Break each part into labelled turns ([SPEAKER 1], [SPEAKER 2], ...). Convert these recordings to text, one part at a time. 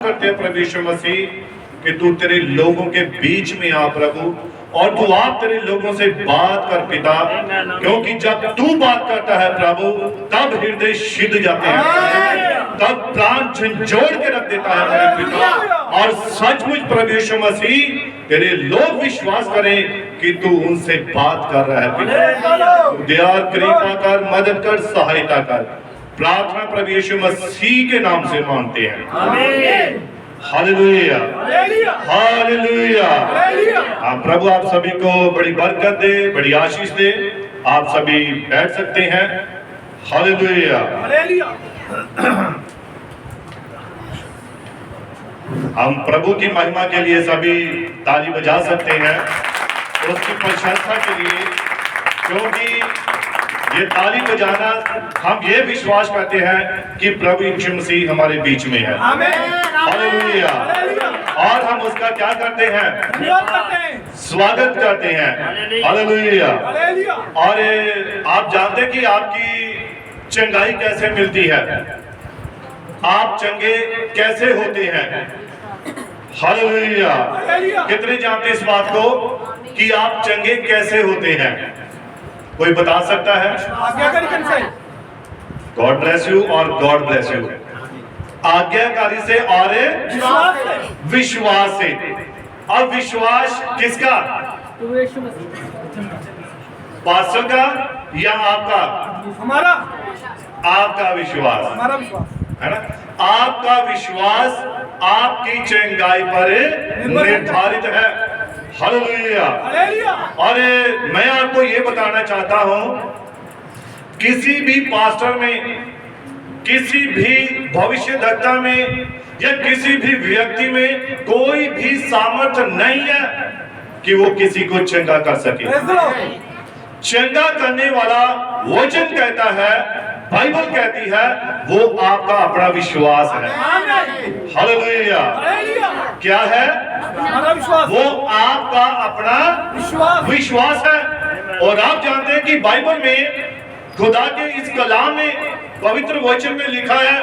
[SPEAKER 1] करते हैं प्रभु यीशु मसीह कि तू तेरे लोगों के बीच में आ प्रभु, और तू आप तेरे लोगों से बात कर पिता, क्योंकि जब तू बात करता है प्रभु तब हृदय सिद्ध जाते हैं, तब प्राण झंझोड़ के रख देता है मेरे पिता। और सचमुच प्रभु यीशु मसीह तेरे लोग विश्वास करें कि तू उनसे बात कर रहा है पिता। दया कृपा कर, मदद कर, सहायता कर। प्रार्थना प्रभु यीशु मसीह के नाम से मांगते हैं, आमीन। Hallelujah, hallelujah. हाँ प्रभु आप सभी को बड़ी बरकत दे, बड़ी आशीष दे। आप सभी बैठ सकते हैं। हालेलुया। हम प्रभु की महिमा के लिए सभी ताली बजा सकते हैं, उसकी प्रशंसा के लिए, क्योंकि ये ताली बजाना हम ये विश्वास करते हैं कि प्रभु यीशु मसीह हमारे बीच में है। हालेलुया। और हम उसका क्या करते हैं? स्वागत करते हैं। हालेलुया। और आप जानते हैं कि आपकी चंगाई कैसे मिलती है, आप चंगे कैसे होते हैं? हालेलुया। कितने जानते इस बात को कि आप चंगे कैसे होते हैं? कोई बता सकता है? गॉड ब्लेस यू और गॉड ब्लेस यू। आज्ञाकारी से और विश्वास से। अब विश्वास किसका? पास्टर का या आपका?
[SPEAKER 2] हमारा।
[SPEAKER 1] आपका विश्वास,
[SPEAKER 2] हमारा विश्वास
[SPEAKER 1] है ना? आपका विश्वास आपकी चंगाई पर निर्धारित है। हालेलुया। और मैं आपको ये बताना चाहता हूं, किसी भी पास्टर में, किसी भी भविष्यद्वक्ता में या किसी भी व्यक्ति में कोई भी सामर्थ्य नहीं है कि वो किसी को चंगा कर सके। चंगा करने वाला वचन कहता है, बाइबल कहती है, वो आपका अपना विश्वास है। हालेलुया। क्या है? वो आपका अपना विश्वास है। और आप जानते हैं कि बाइबल में, खुदा के इस कलाम में, पवित्र वचन में लिखा है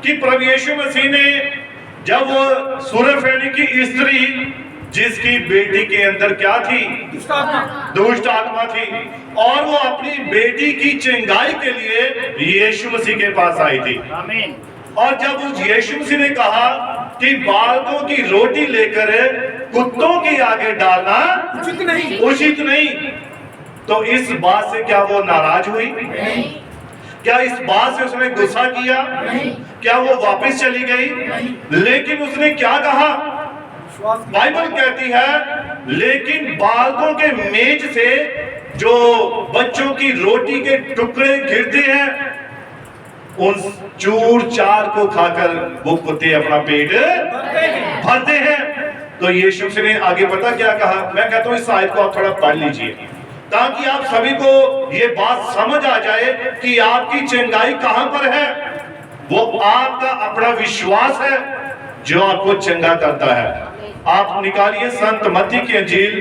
[SPEAKER 1] कि प्रभु यीशु मसीह ने जब वो सूरफेनी की स्त्री, जिसकी बेटी के अंदर क्या थी? दुष्ट आत्मा थी, और वो अपनी बेटी की चंगाई के लिए यीशु मसीह के पास आई थी। और जब उस यीशु मसीह ने कहा कि बालकों की रोटी लेकर कुत्तों के आगे डालना उचित नहीं, तो इस बात से क्या वो नाराज हुई? क्या इस बात से उसने गुस्सा किया? क्या वो वापस चली गई? लेकिन उसने क्या कहा? बाइबल कहती है, लेकिन बालकों के मेज से जो बच्चों की रोटी के टुकड़े गिरते हैं, उन चूर चार को खाकर वो कुत्ते अपना पेट भरते हैं। तो यीशु मसीह ने आगे पता क्या कहा? मैं कहता हूं इस आयत को आप थोड़ा पढ़ लीजिए, ताकि आप सभी को ये बात समझ आ जाए कि आपकी चंगाई कहां पर है। वो आपका अपना विश्वास है जो आपको चंगा करता है। आप निकालिए संत मत्ती की अंजील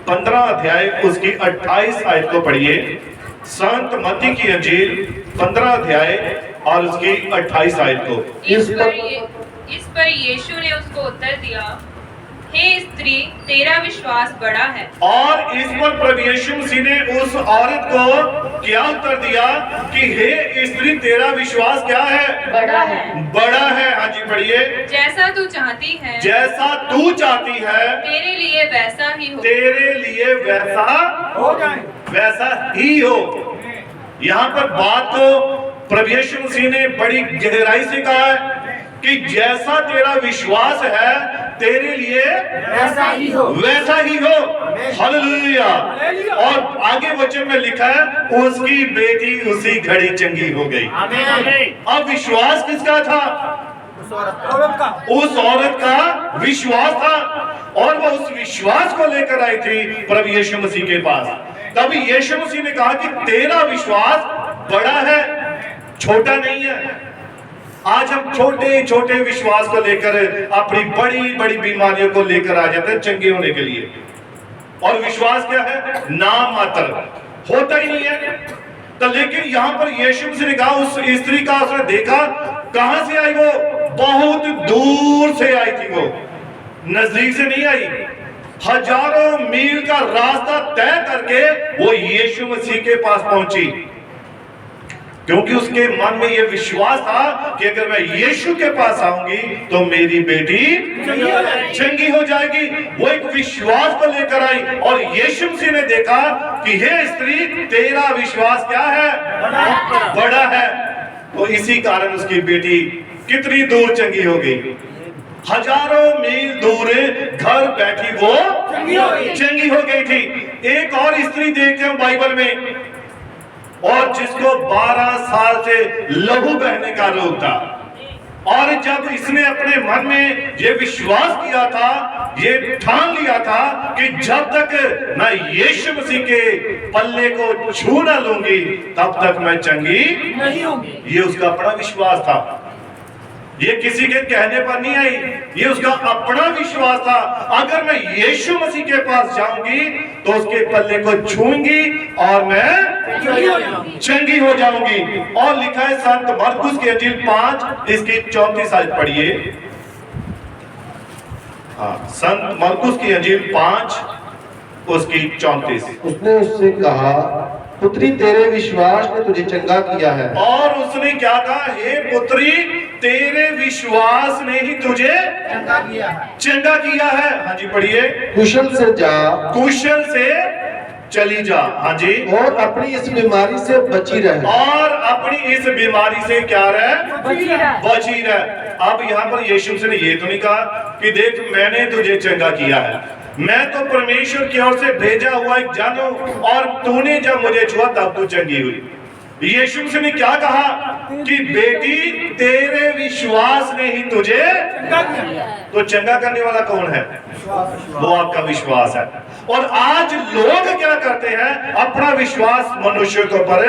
[SPEAKER 1] 15 अध्याय उसकी 28 आयत को पढ़िए। संत मत्ती की अंजील 15 अध्याय और उसकी 28 आयत को।
[SPEAKER 3] इस पर यीशु ने उसको उत्तर दिया, हे स्त्री, तेरा विश्वास बड़ा है।
[SPEAKER 1] और इस पर प्रभु यीशु मसीह ने उस औरत को क्या उत्तर दिया कि हे स्त्री, तेरा विश्वास क्या है?
[SPEAKER 3] बड़ा है।
[SPEAKER 1] बड़ा है। हाँ जी पढ़िए।
[SPEAKER 3] जैसा तू चाहती है,
[SPEAKER 1] जैसा तू चाहती है,
[SPEAKER 3] तेरे लिए वैसा ही हो।
[SPEAKER 1] तेरे लिए वैसा
[SPEAKER 2] हो जाए,
[SPEAKER 1] वैसा ही हो। यहाँ पर बात को प्रभु यीशु मसीह ने बड़ी गहराई से कहा है कि जैसा तेरा विश्वास है, तेरे लिए
[SPEAKER 2] वैसा ही हो,
[SPEAKER 1] वैसा ही हो। हालेलुया। और आगे वचन में लिखा है, उसकी बेटी उसी घड़ी चंगी हो गई। अब विश्वास किसका था? उस औरत का विश्वास था, और वो उस विश्वास को लेकर आई थी प्रभु यीशु मसीह के पास। तभी यीशु मसीह ने कहा कि तेरा विश्वास बड़ा है, छोटा नहीं है। आज हम छोटे छोटे विश्वास को लेकर अपनी बड़ी बड़ी बीमारियों को लेकर आ जाते हैं चंगे होने के लिए। और विश्वास क्या है? नाम मात्र, होता ही नहीं है। तो लेकिन यहाँ पर यीशु मसीह ने कहा, उस स्त्री का उसने देखा, कहां से आई वो? बहुत दूर से आई थी, वो नजदीक से नहीं आई। हजारों मील का रास्ता तय करके वो यीशु मसीह के पास पहुंची, क्योंकि उसके मन में यह विश्वास था कि अगर मैं यीशु के पास आऊंगी तो मेरी बेटी चंगी हो जाएगी। वो एक विश्वास को लेकर आई और यीशु मसीह ने देखा कि हे स्त्री, तेरा विश्वास क्या है, बड़ा है। तो इसी कारण उसकी बेटी कितनी दूर चंगी हो गई, हजारों मील दूर घर बैठी वो चंगी हो गई थी। एक और स्त्री देखते हैं बाइबल में, और जिसको 12 साल से लहू बहने का रोग था, और जब इसने अपने मन में ये विश्वास किया था, ये ठान लिया था कि जब तक मैं यीशु मसीह के पल्ले को छू ना लूंगी तब तक मैं चंगी नहीं होंगी। ये उसका अपना विश्वास था, ये किसी के कहने पर नहीं आई, ये उसका अपना विश्वास था। अगर मैं यीशु मसीह के पास जाऊंगी तो उसके पल्ले को छूंगी और मैं चंगी हो जाऊंगी। और लिखा है संत मरकुस की अंजील 5 इसकी 34 आयत पढ़िए। हाँ, संत मरकुस की अंजील 5 उसकी 34।
[SPEAKER 4] उसने उससे कहा, पुत्री, तेरे विश्वास ने तुझे चंगा किया है।
[SPEAKER 1] और उसने क्या कहा, हे पुत्री, तेरे विश्वास ने ही तुझे चंगा किया है। हाँ जी पढ़िए।
[SPEAKER 4] कुशल से जा,
[SPEAKER 1] कुशल से चली जा। हाँ जी।
[SPEAKER 4] और अपनी इस बीमारी से बची रहे।
[SPEAKER 1] और अपनी इस बीमारी से क्या रहे, बची रहे। अब यहाँ पर यीशु से ने ये तो नहीं कहा कि देख मैंने तुझे चंगा किया है, मैं तो परमेश्वर की ओर से भेजा हुआ एक जन हूं, और तूने जब मुझे छुआ तब तू चंगी हुई। यीशु मसीह ने क्या कहा कि बेटी, तेरे विश्वास ने ही तुझे तो चंगा करने वाला कौन है, वो आपका विश्वास है। और आज लोग क्या करते हैं, अपना विश्वास मनुष्य के ऊपर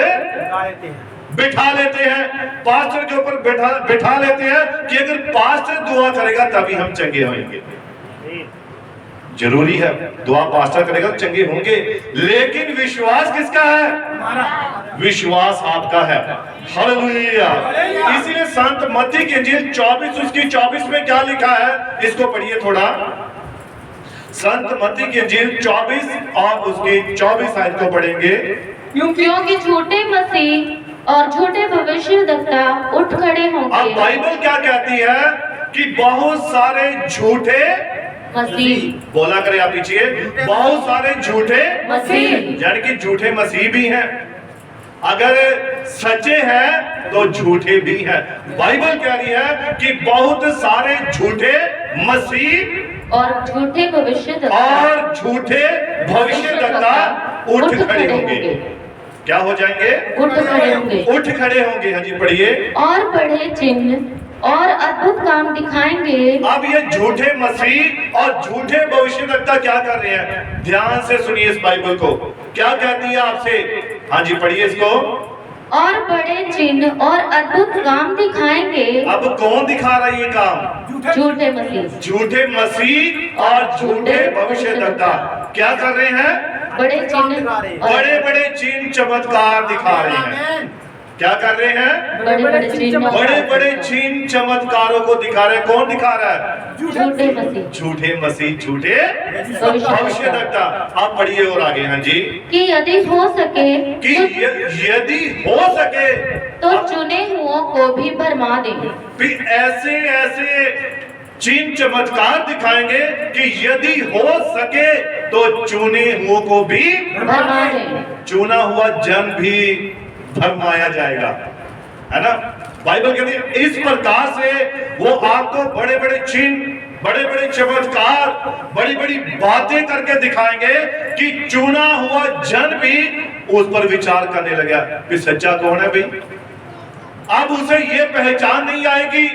[SPEAKER 1] बिठा लेते हैं, पास्टर के ऊपर बिठा लेते हैं कि अगर पास्टर दुआ करेगा तभी हम चंगे होंगे। जरूरी है, दुआ पास्टर करेगा तो चंगे होंगे, लेकिन विश्वास किसका है, विश्वास आपका है। हालेलुया। इसीलिए संत मत्ती की अंजील 24 उसकी 24 में क्या लिखा है, इसको पढ़िए थोड़ा। संत मत्ती की अंजील 24 और उसकी 24 आयत को पढ़ेंगे।
[SPEAKER 5] क्योंकि झूठे मसीह और झूठे भविष्यवक्ता उठ खड़े होंगे।
[SPEAKER 1] अब बाइबल क्या कहती है कि बहुत सारे झूठे
[SPEAKER 5] मसीह,
[SPEAKER 1] बोला करें आप पीछे, बहुत सारे झूठे
[SPEAKER 5] मसीह,
[SPEAKER 1] यानी कि झूठे मसीह भी हैं। अगर सच्चे हैं तो झूठे भी हैं। बाइबल कह रही है कि बहुत सारे झूठे मसीह
[SPEAKER 5] और झूठे भविष्यवक्ता
[SPEAKER 1] और झूठे भविष्यवक्ता उठ खड़े होंगे। क्या हो जाएंगे,
[SPEAKER 5] उठ खड़े होंगे।
[SPEAKER 1] उठ खड़े होंगे। हाँ जी पढ़िए।
[SPEAKER 5] और बड़े चिन्ह और अद्भुत काम दिखाएंगे।
[SPEAKER 1] अब ये झूठे मसीह और झूठे भविष्यवक्ता क्या कर रहे हैं, ध्यान से सुनिए इस बाइबल को, क्या कहती है आपसे। हाँ जी पढ़िए इसको।
[SPEAKER 5] और बड़े चिन्ह और अद्भुत काम दिखाएंगे।
[SPEAKER 1] अब कौन दिखा रहा है ये काम,
[SPEAKER 5] झूठे मसीह,
[SPEAKER 1] झूठे मसीह और झूठे भविष्यवक्ता क्या कर रहे हैं,
[SPEAKER 5] बड़े चिन्ह,
[SPEAKER 1] बड़े बड़े चिन्ह चमत्कार दिखा रहे हैं। क्या कर रहे हैं,
[SPEAKER 5] बड़े बड़े चिन्ह,
[SPEAKER 1] बड़े बड़े चिन्ह चमत्कारों को दिखा रहे हैं। कौन दिखा रहा है,
[SPEAKER 5] झूठे मसीह,
[SPEAKER 1] झूठे मसीह, झूठे भविष्यवक्ता। आप पढ़िए और आगे। हाँ जी।
[SPEAKER 5] कि यदि हो सके
[SPEAKER 1] कि यदि हो सके
[SPEAKER 5] तो चुने हुओं को भी भरमा देंगे।
[SPEAKER 1] फिर ऐसे ऐसे चिन्ह चमत्कार दिखाएंगे कि यदि हो सके तो चुने हुओं को भी
[SPEAKER 5] भरमा देंगे।
[SPEAKER 1] चुना हुआ जन भी भरमाया जाएगा, है ना। बाइबल कहती है इस प्रकार से वो आपको बड़े बड़े चिन्ह, बड़े बड़े चमत्कार, बड़ी बड़ी बातें करके दिखाएंगे कि चुना हुआ जन भी उस पर विचार करने लगा कि सच्चा कौन है भाई। अब उसे ये पहचान नहीं आएगी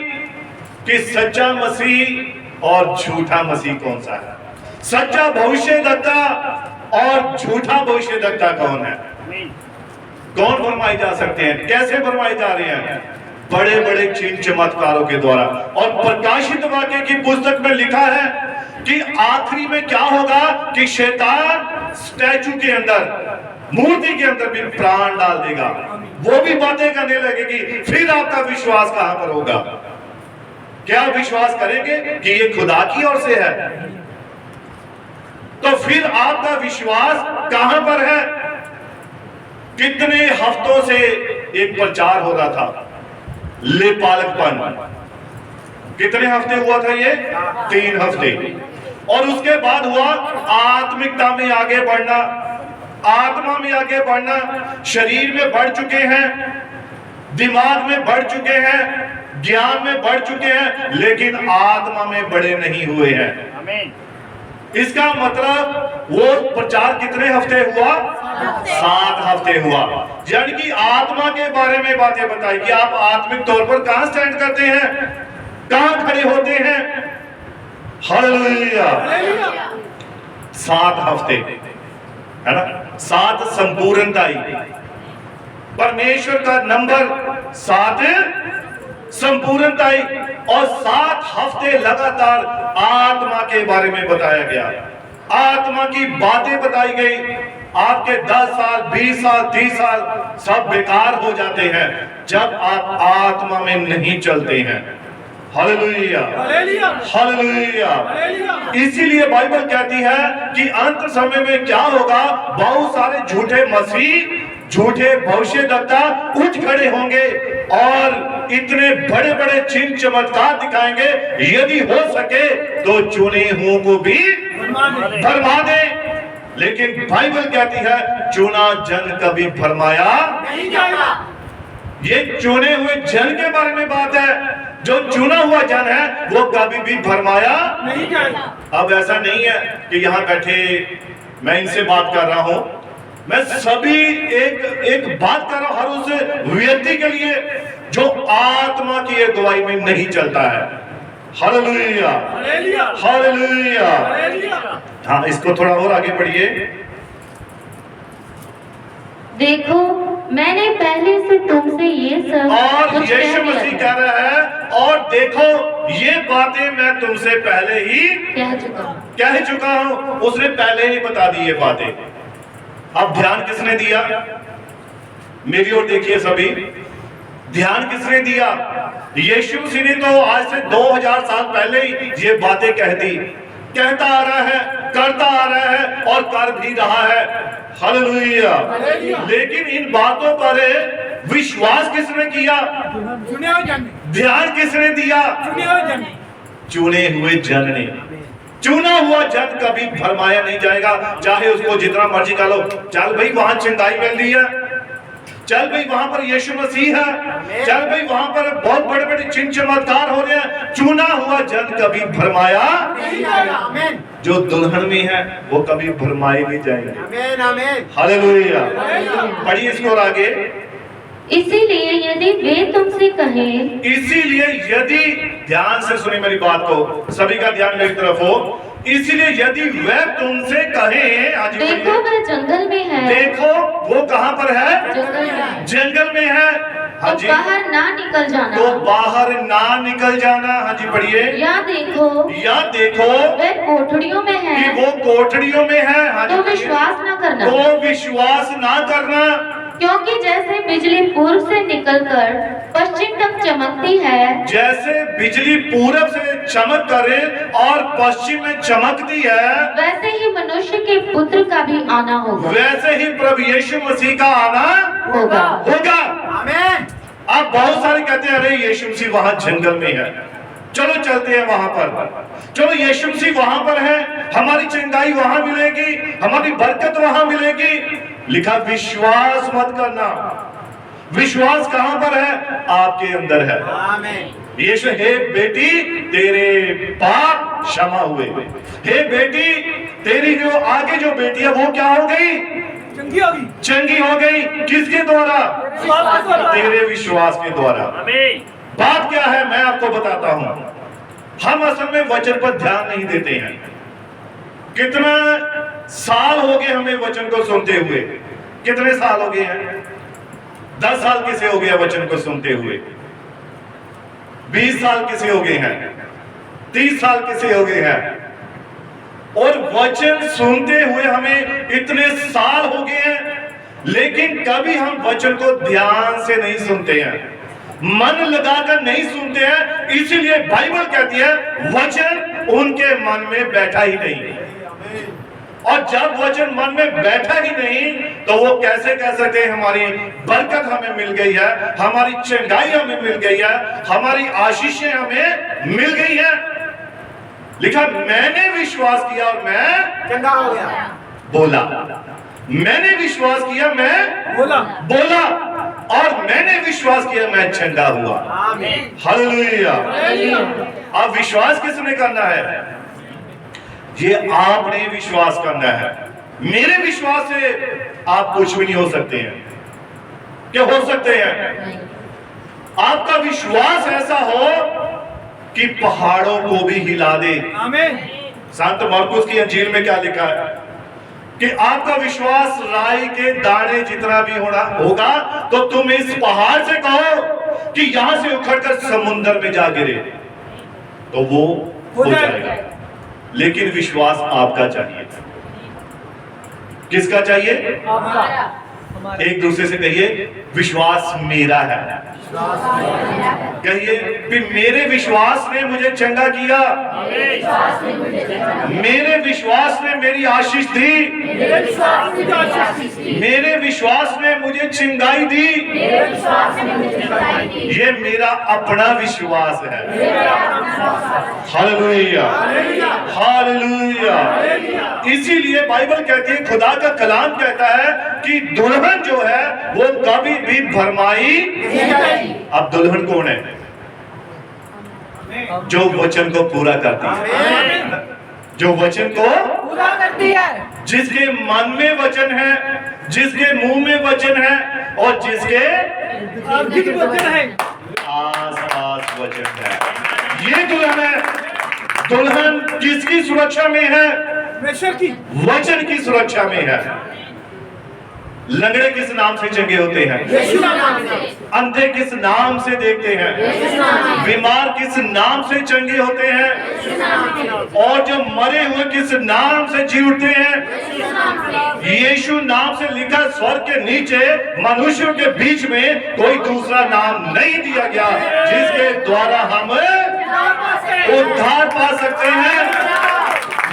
[SPEAKER 1] कि सच्चा मसीह और झूठा मसीह कौन सा है, सच्चा भविष्यवक्ता और झूठा भविष्यवक्ता कौन है। कौन फरमाए जा सकते हैं, कैसे फरमाए जा रहे हैं, बड़े बड़े चिन्ह चमत्कारों के द्वारा। और प्रकाशित वाक्य की पुस्तक में लिखा है कि आखिरी में क्या होगा कि शैतान स्टैचू के अंदर, मूर्ति के अंदर भी प्राण डाल देगा, वो भी बातें करने लगेगी। फिर आपका विश्वास कहां पर होगा, क्या विश्वास करेंगे कि ये खुदा की ओर से है? तो फिर आपका विश्वास कहां पर है? कितने हफ्तों से एक प्रचार हो रहा था लेपालकपन। कितने हफ्ते हुआ था ये? 3 हफ्ते। और उसके बाद हुआ आत्मिकता में आगे बढ़ना, आत्मा में आगे बढ़ना। शरीर में बढ़ चुके हैं, दिमाग में बढ़ चुके हैं, ज्ञान में बढ़ चुके हैं, लेकिन आत्मा में बड़े नहीं हुए हैं। इसका मतलब वो प्रचार कितने हफ्ते हुआ? 7 हफ्ते हुआ। यानी कि आत्मा के बारे में बातें बताई कि आप आत्मिक तौर पर कहां स्टैंड करते हैं, कहां खड़े होते हैं। हालेलुया। 7 हफ्ते है ना, 7 संपूर्णता। परमेश्वर का नंबर 7 संपूर्णता। और 7 हफ्ते लगातार आत्मा के बारे में बताया गया, आत्मा की बातें बताई गई। आपके 10 साल, 20 साल, 30 साल सब बेकार हो जाते हैं जब आप आत्मा में नहीं चलते हैं। Hallelujah, hallelujah. इसीलिए बाइबल कहती है कि अंत समय में क्या होगा? बहुत सारे झूठे मसीह, झूठे भविष्यद्वक्ता उठ खड़े होंगे और इतने बड़े बड़े चिन्ह चमत्कार दिखाएंगे, यदि हो सके तो चुने हुओं को भी भरमा दे। लेकिन बाइबल कहती है चुना जन कभी भरमाया नहीं जाएगा। ये चुने हुए जन के बारे में बात है। जो चुना हुआ जन है वो कभी भी भरमाया नहीं जाएगा। अब ऐसा नहीं है कि यहाँ बैठे मैं इनसे बात कर रहा हूं, मैं सभी एक बात कर रहा हूं, हर उस व्यक्ति के लिए जो आत्मा की अगुवाई में नहीं चलता है। Hallelujah, hallelujah. हाँ, इसको थोड़ा और आगे पढ़िए।
[SPEAKER 5] देखो मैंने पहले से तुमसे ये सब
[SPEAKER 1] और
[SPEAKER 5] कुछ
[SPEAKER 1] यीशु
[SPEAKER 5] कह
[SPEAKER 1] मसीह
[SPEAKER 5] दिया
[SPEAKER 1] कह रहा है, और देखो ये बातें मैं तुमसे पहले ही कह चुका हूं। उसने पहले ही बता दी ये बातें। अब ध्यान किसने दिया? मेरी ओर देखिए सभी, ध्यान किसने दिया? यीशु मसीह ने तो आज से 2000 साल पहले ही ये बातें कह दी, कहता आ रहा है, करता आ रहा है और कर भी रहा है। हालेलुया। लेकिन इन बातों पर विश्वास किसने किया? ध्यान किसने दिया? चुने हुए जन ने। चुना हुआ जन कभी भरमाया नहीं जाएगा, चाहे उसको जितना मर्जी का लो। चल भाई वहां चिंताई मिल रही है, चल भाई वहां पर यीशु मसीह है, चल भाई वहां पर बहुत बड़े बड़े चिन्ह चमत्कार हो रहे हैं। चुना हुआ जन कभी भरमाया नहीं जाएगा। जो दुल्हन में है वो कभी भरमाए नहीं जाएंगे। हालेलुया। पढ़िए इसको आगे।
[SPEAKER 5] इसीलिए यदि वे तुमसे कहें,
[SPEAKER 1] इसीलिए यदि, ध्यान से सुनिए मेरी बात को, सभी का ध्यान मेरी तरफ हो। इसलिए यदि वह तुमसे कहें, आज
[SPEAKER 5] देखो वह जंगल में है,
[SPEAKER 1] देखो वो कहां पर है?
[SPEAKER 5] जंगल में,
[SPEAKER 1] जंगल में है। हाँ जी,
[SPEAKER 5] तो बाहर ना निकल जाना,
[SPEAKER 1] तो बाहर ना निकल जाना। हाँ जी पढ़िए।
[SPEAKER 5] या देखो वह कोठड़ियों में है,
[SPEAKER 1] कि वो कोठड़ियों में है। हाँ जी,
[SPEAKER 5] तो विश्वास ना करना,
[SPEAKER 1] तो विश्वास ना करना।
[SPEAKER 5] क्योंकि जैसे बिजली पूर्व से निकलकर पश्चिम तक चमकती है,
[SPEAKER 1] जैसे बिजली पूरब से चमक करे और पश्चिम में चमकती है,
[SPEAKER 5] वैसे ही मनुष्य के पुत्र का भी आना होगा।
[SPEAKER 1] वैसे ही प्रभु यीशु मसीह का आना
[SPEAKER 5] होगा।
[SPEAKER 1] आमीन। आप बहुत सारे कहते हैं अरे यीशु मसीह वहां जंगल में है, चलो चलते हैं वहां पर। चलो यीशु मसीह वहां पर है, हमारी चंगाई वहां मिलेगी, हमारी बरकत वहां मिलेगी। लिखा विश्वास मत करना। विश्वास कहां पर है? आपके अंदर है। आमीन। यीशु, हे बेटी तेरे पाप क्षमा हुए। हे बेटी तेरी जो आगे जो बेटी है वो क्या हो गई? चंगी हो गई। किसके द्वारा? तेरे विश्वास के द्वारा। बात क्या है मैं आपको बताता हूं। हम असल में वचन पर ध्यान नहीं देते हैं। कितना साल हो गए हमें वचन को सुनते हुए? कितने साल हो गए हैं? 10 साल किसे हो गया वचन को सुनते हुए? 20 साल किसे हो गए हैं? 30 साल किसे हो गए हैं? और वचन सुनते हुए हमें इतने साल हो गए हैं, लेकिन कभी हम वचन को ध्यान से नहीं सुनते हैं। मन लगाकर नहीं सुनते हैं, इसीलिए बाइबल कहती है वचन उनके मन में बैठा ही नहीं। और जब वचन मन में बैठा ही नहीं तो वो कैसे कह सकते हैं हमारी बरकत हमें मिल गई है, हमारी चंगाई हमें मिल गई है, हमारी आशीषें हमें मिल गई है। लिखा मैंने विश्वास किया और मैं
[SPEAKER 2] चंगा हो गया।
[SPEAKER 1] बोला, मैंने विश्वास किया मैं बोला और मैंने विश्वास किया मैं चंगा हुआ।
[SPEAKER 2] आमीन।
[SPEAKER 1] हालेलुया। अब विश्वास किसने करना है? ये आपने विश्वास करना है। मेरे विश्वास से आप कुछ भी नहीं हो सकते हैं। क्या हो सकते हैं? आपका विश्वास ऐसा हो कि पहाड़ों को भी हिला दे।
[SPEAKER 2] आमीन।
[SPEAKER 1] संत मरकुस की अंजील में क्या लिखा है कि आपका विश्वास राई के दाने जितना भी होगा तो तुम इस पहाड़ से कहो कि यहां से उखड़कर समुद्र में जा गिरे तो वो हो जाएगा। लेकिन विश्वास आपका चाहिए। किसका चाहिए? एक दूसरे से कहिए विश्वास मेरा है। कहिए कि मेरे विश्वास ने मुझे चंगा किया, मेरे विश्वास ने मेरी आशीष दी, मेरे विश्वास ने मुझे चंगाई दी। ये मेरा अपना विश्वास है। Hallelujah, hallelujah. इसीलिए बाइबल कहती है, खुदा का कलाम कहता है कि दुल्हन जो है वो कभी भी भरमाई। अब दुल्हन कौन है? जो वचन को पूरा करती है, जो वचन को
[SPEAKER 2] पूरा करती है,
[SPEAKER 1] जिसके मन में वचन है, जिसके मुंह में वचन है और जिसके
[SPEAKER 2] वचन है,
[SPEAKER 1] आस-पास वचन है। ये दुल्हन है। दुल्हन किसकी सुरक्षा में है?
[SPEAKER 2] परमेश्वर की।
[SPEAKER 1] वचन की सुरक्षा में है। लंगड़े किस नाम से चंगे होते हैं?
[SPEAKER 2] यीशु नाम से।
[SPEAKER 1] अंधे किस नाम से देखते हैं? बीमार किस नाम से चंगे होते हैं? और जो मरे हुए किस नाम से जी उठते हैं? यीशु नाम से लिखा स्वर्ग के नीचे मनुष्यों के बीच में कोई दूसरा नाम नहीं दिया गया जिसके द्वारा हम उद्धार पा सकते हैं।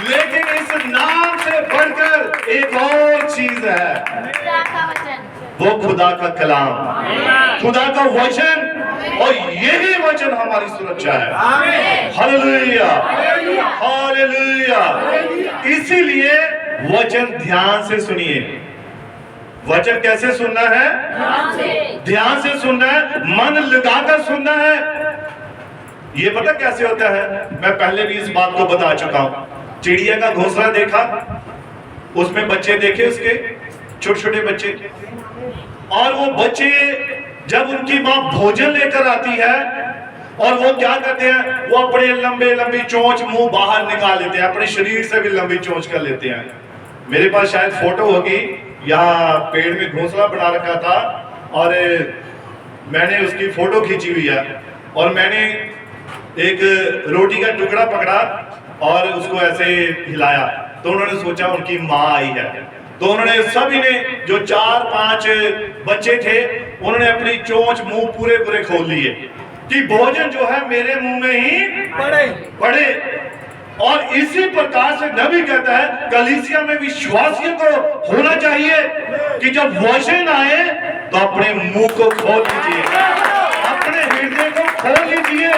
[SPEAKER 1] लेकिन इस नाम से बढ़कर एक और चीज है, वो खुदा का कलाम, खुदा का वचन। और यही वचन हमारी सुरक्षा है। Hallelujah, hallelujah. इसीलिए वचन ध्यान से सुनिए। वचन कैसे सुनना है? ध्यान से सुनना है, मन लगाकर सुनना है। ये पता कैसे होता है? मैं पहले भी इस बात को बता चुका हूं। चिड़िया का घोंसला देखा, उसमें बच्चे देखे, उसके छोटे छोटे बच्चे, और वो बच्चे जब उनकी माँ भोजन लेकर आती है और वो क्या करते हैं, वो अपने लंबे लंबी चोंच मुंह बाहर निकाल लेते हैं, अपने शरीर से भी लंबी चोंच कर लेते हैं। मेरे पास शायद फोटो होगी, यहाँ पेड़ में घोंसला बना रखा था और मैंने उसकी फोटो खींची हुई है। और मैंने एक रोटी का टुकड़ा पकड़ा और उसको ऐसे हिलाया तो उन्होंने सोचा उनकी माँ आई है। तो उन्होंने सभी ने, जो 4-5 बच्चे थे, उन्होंने अपनी चोंच मुंह पूरे पूरे खोल लिए कि भोजन जो है मेरे मुंह में ही पड़े। और इसी प्रकार से नबी कहता है कलीसिया में विश्वासियों को होना चाहिए कि जब वचन आए तो अपने मुंह को खोल लीजिए, अपने हृदय को खोल लीजिए,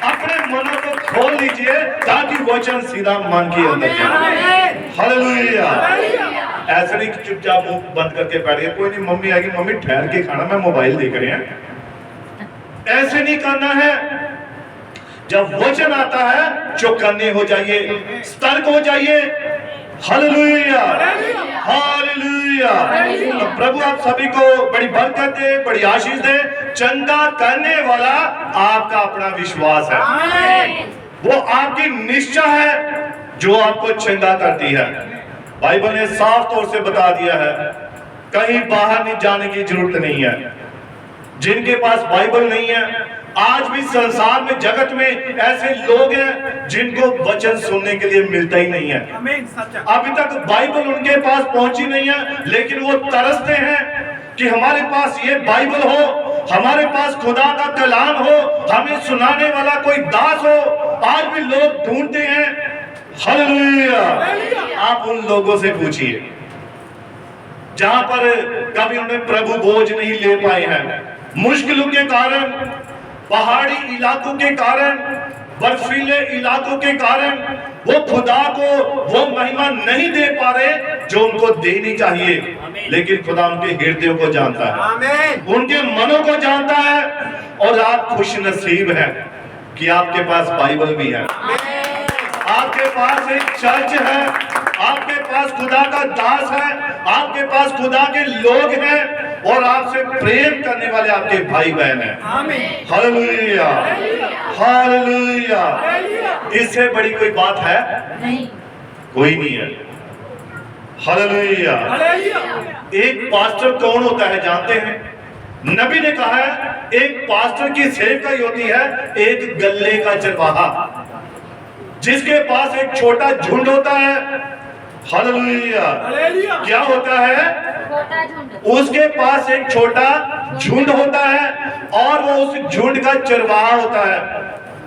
[SPEAKER 1] अपने मनों को खोल लीजिए ताकि वचन सीधा मन की अंदर जाए। हालेलुया। ऐसे नहीं चुपचाप मुंह बंद करके बैठ गए, कोई नहीं मम्मी आएगी, मम्मी ठहर के खाना, मैं मोबाइल देख रहे हैं। ऐसे नहीं करना है। जब वचन आता है चौकन्ने हो जाइए, सतर्क हो जाइए। Hallelujah, hallelujah. तो प्रभु आप सभी को बड़ी बरकत दे, बड़ी आशीष दे। चंगा करने वाला आपका अपना विश्वास है, वो आपकी निष्ठा है जो आपको चंगा करती है। बाइबल ने साफ तौर से बता दिया है, कहीं बाहर नहीं जाने की जरूरत नहीं है। जिनके पास बाइबल नहीं है, आज भी संसार में, जगत में ऐसे लोग हैं जिनको वचन सुनने के लिए मिलता ही नहीं है। अभी तक बाइबल उनके पास पहुंची नहीं है, लेकिन वो तरसते हैं कि हमारे पास ये बाइबल हो, हमारे पास खुदा का कलाम हो, हमें सुनाने वाला कोई दास हो, आज भी लोग ढूंढते हैं। हालेलुया। आप उन लोगों से पूछिए जहां पर कभी उन्हें प्रभु बोझ नहीं ले पाए हैं, मुश्किलों के कारण, पहाड़ी इलाकों के कारण, बर्फीले इलाकों के कारण वो खुदा को वो महिमा नहीं दे पा रहे जो उनको देनी चाहिए। लेकिन खुदा उनके हृदयों को जानता है, उनके मनों को जानता है। और आप खुश नसीब हैं कि आपके पास बाइबल भी है, आपके पास एक चर्च है, आपके पास खुदा का दास है, आपके पास खुदा के लोग हैं और आपसे प्रेम करने वाले आपके भाई बहन हैं। Hallelujah, hallelujah. इससे बड़ी कोई बात है?
[SPEAKER 5] नहीं।
[SPEAKER 1] कोई नहीं है। हालेलुया। एक पास्टर कौन होता है जानते हैं? नबी ने कहा है एक पास्टर की सेवकाई होती है एक गल्ले का चरवाहा, जिसके पास एक छोटा झुंड होता है। हालेलुया। क्या होता है?
[SPEAKER 5] छोटा झुंड।
[SPEAKER 1] उसके पास एक छोटा झुंड होता है और वो उस झुंड का चरवाहा होता है।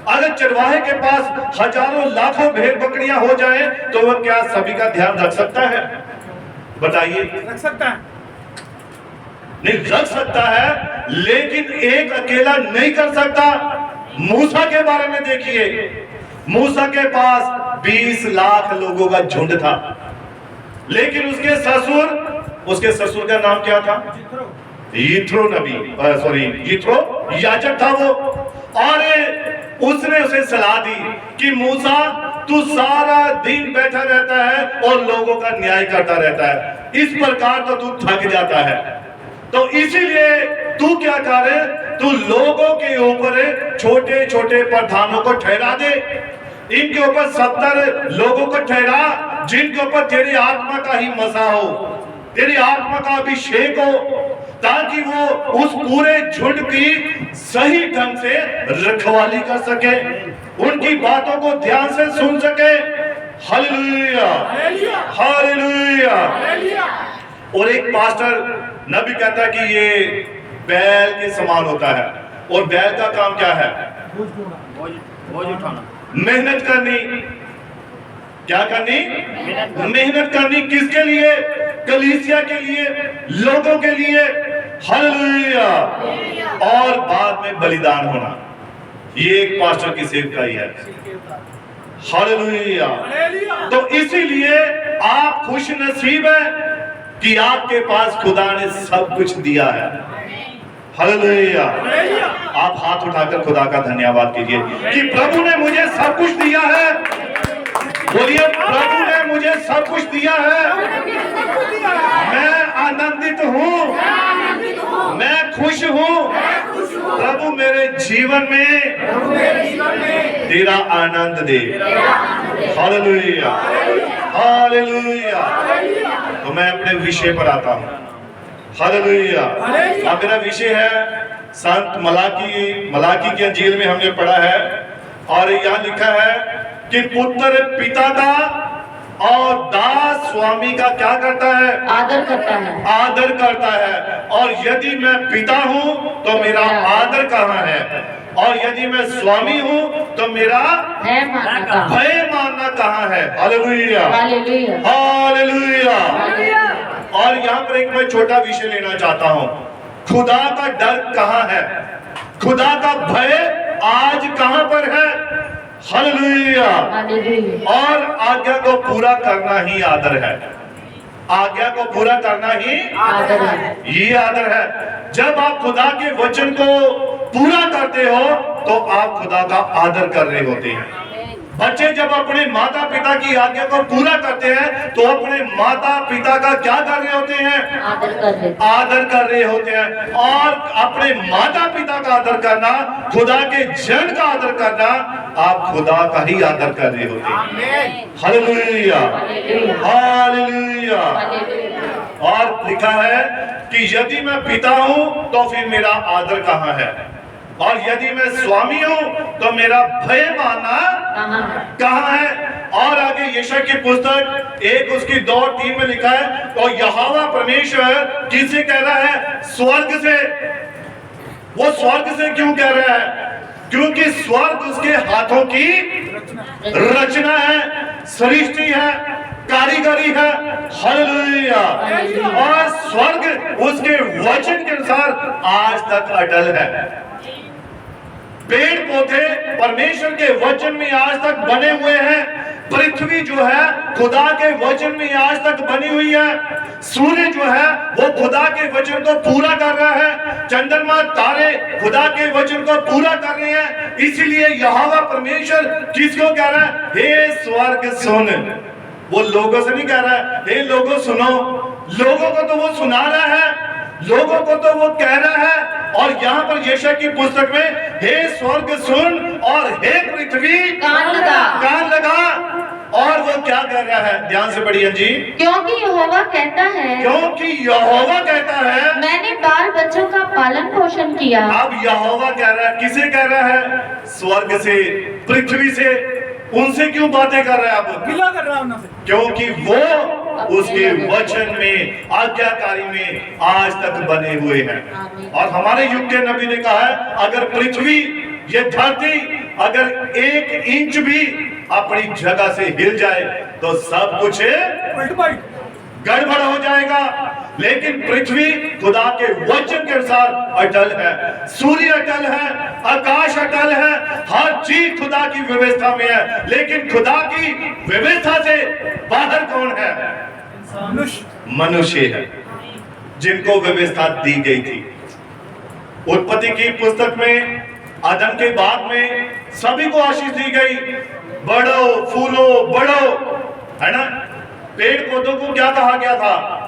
[SPEAKER 1] अगर चरवाहे के पास हजारों लाखों भेड़ बकरियां हो जाएं तो वह क्या सभी का ध्यान रख सकता है? बताइए।
[SPEAKER 2] रख सकता है?
[SPEAKER 1] नहीं रख सकता है, लेकिन एक अकेला नहीं कर सकता। मूसा के बारे में देखिए, मूसा के पास 20 लाख लोगों का झुंड था, लेकिन उसके ससुर का नाम क्या था? यित्रो नबी, सॉरी यित्रो याजक था वो। और उसने उसे सलाह दी कि मूसा तू सारा दिन बैठा रहता है और लोगों का न्याय करता रहता है, इस प्रकार तो तू थक जाता है, तो इसीलिए तू क्या करे, तू लोगों के ऊपर छोटे छोटे प्रधानों को ठहरा दे, इनके ऊपर 70 लोगों को ठहरा जिनके ऊपर तेरी आत्मा का ही मजा हो, तेरी आत्मा का अभिषेक हो, ताकि वो उस पूरे झुंड की सही ढंग से रखवाली कर सके, उनकी बातों को ध्यान से सुन सके। Hallelujah, hallelujah. और एक पास्टर नबी कहता है कि ये बैल के समान होता है, और बैल का काम क्या है?
[SPEAKER 2] बोझ उठाना,
[SPEAKER 1] मेहनत करनी। क्या करनी? मेहनत करनी। किसके लिए? कलीसिया के लिए, लोगों के लिए। हालेलुया। और बाद में बलिदान होना, ये एक पास्टर की सेवकाई है। हालेलुया। तो इसीलिए आप खुश नसीब हैं कि आपके पास खुदा ने सब कुछ दिया है। हालेलुया। आप हाथ उठाकर खुदा का धन्यवाद कीजिए कि प्रभु ने मुझे सब कुछ दिया है। बोलिए, प्रभु ने मुझे सब कुछ दिया है। मैं आनंदित हूँ, मैं खुश हूँ। प्रभु मेरे जीवन में तेरा आनंद दे। Hallelujah, hallelujah. तो मैं अपने विषय पर आता हूँ। हालेलुया। अब मेरा विषय है संत मलाकी की अंजील में हमने पढ़ा है, और यहाँ लिखा है कि पुत्र पिता का और दास स्वामी का क्या करता है?
[SPEAKER 5] आदर करता है।
[SPEAKER 1] आदर करता है। और यदि मैं पिता हूँ तो मेरा आदर कहाँ है? और यदि मैं स्वामी हूँ तो मेरा
[SPEAKER 5] भय
[SPEAKER 1] मानना कहाँ है? Hallelujah,
[SPEAKER 5] hallelujah,
[SPEAKER 1] hallelujah. और यहाँ पर एक मैं छोटा विषय लेना चाहता हूँ। खुदा का डर कहाँ है? खुदा का भय आज कहाँ पर है? हालेलुया। और आज्ञा को पूरा करना ही आदर है। आज्ञा को पूरा करना ही
[SPEAKER 5] आदर है।
[SPEAKER 1] ये आदर है। जब आप खुदा के वचन को पूरा करते हो तो आप खुदा का आदर कर रहे होते हैं। बच्चे जब अपने माता पिता की आज्ञा को पूरा करते हैं तो अपने माता पिता का क्या कर रहे होते हैं? आदर कर रहे होते हैं। और अपने माता पिता का आदर करना, खुदा के जन का आदर करना, आप खुदा का ही आदर कर रहे होते हैं। Hallelujah, hallelujah. और लिखा है कि यदि मैं पिता हूं तो फिर मेरा आदर कहाँ है? और यदि मैं स्वामी हूं तो मेरा भय मानना कहाँ है? और आगे यशायाह की पुस्तक 1 उसकी 2-3 में लिखा है, और यहोवा परमेश्वर किसे कह रहा है? स्वर्ग से। वो स्वर्ग से क्यों कह रहा है? क्योंकि स्वर्ग उसके हाथों की रचना है, सृष्टि है, कारीगरी है। हालेलुया। और स्वर्ग उसके वचन के अनुसार आज तक अटल है। पेड़ पौधे परमेश्वर के वचन में आज तक बने हुए हैं। पृथ्वी जो है खुदा के वचन में आज तक बनी हुई है। सूर्य जो है वो खुदा के वचन को पूरा कर रहा है। चंद्रमा तारे खुदा के वचन को पूरा कर रहे हैं। इसलिए यहोवा परमेश्वर किसको कह रहा है? हे स्वर्ग सुन। वो लोगों से नहीं कह रहा है हे लोगों सुनो। लोगों को तो वो सुना रहा है, लोगों को तो वो कह रहा है। और यहाँ पर यशायाह की पुस्तक में हे स्वर्ग सुन और हे पृथ्वी
[SPEAKER 5] कान लगा।
[SPEAKER 1] कान लगा। और वो क्या कर रहा है? ध्यान से पढ़िए जी।
[SPEAKER 5] क्योंकि यहोवा कहता है,
[SPEAKER 1] क्योंकि यहोवा कहता है,
[SPEAKER 5] मैंने बाल बच्चों का पालन पोषण किया।
[SPEAKER 1] अब यहोवा कह रहा है, किसे कह रहा है? स्वर्ग से, पृथ्वी से। उनसे क्यों बातें कर रहा है? अब
[SPEAKER 2] गिला कर रहा है उनसे।
[SPEAKER 1] क्योंकि वो उसके वचन में, आज्ञाकारी में आज तक बने हुए हैं। और हमारे युग के नबी ने कहा है अगर पृथ्वी, ये धरती अगर 1 इंच भी अपनी जगह से हिल जाए तो सब कुछ गड़बड़ हो जाएगा। लेकिन पृथ्वी खुदा के वचन के अनुसार अटल है। सूर्य अटल है, आकाश अटल है, हर चीज खुदा की व्यवस्था में है। लेकिन खुदा की व्यवस्था से बाहर कौन है? मनुष्य है, जिनको व्यवस्था दी गई थी। उत्पत्ति की पुस्तक में आदम के बाद में सभी को आशीष दी गई, बढ़ो फूलो बढ़ो, है ना। पेड़ पौधों को क्या कहा गया था?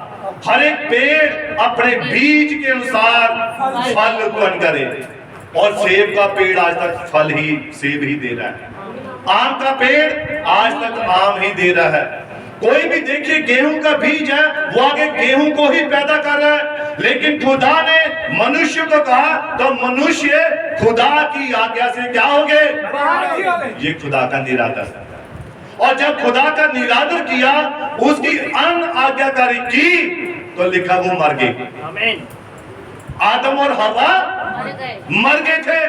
[SPEAKER 1] हर एक पेड़ अपने बीज के अनुसार फल उत्पन्न करे। और सेब का पेड़ आज तक फल ही, सेब ही दे रहा है। आम का पेड़ आज तक आम ही दे रहा है। कोई भी देखिए गेहूं का बीज है, वो आगे गेहूं को ही पैदा कर रहा है। लेकिन खुदा ने मनुष्य को कहा तो मनुष्य खुदा की आज्ञा से क्या हो गए? ये खुदा का निरादर है। और जब खुदा का निरादर किया, उसकी अनाज्ञाकारी की, तो लिखा वो मर गए। आदम और हवा मर गए थे,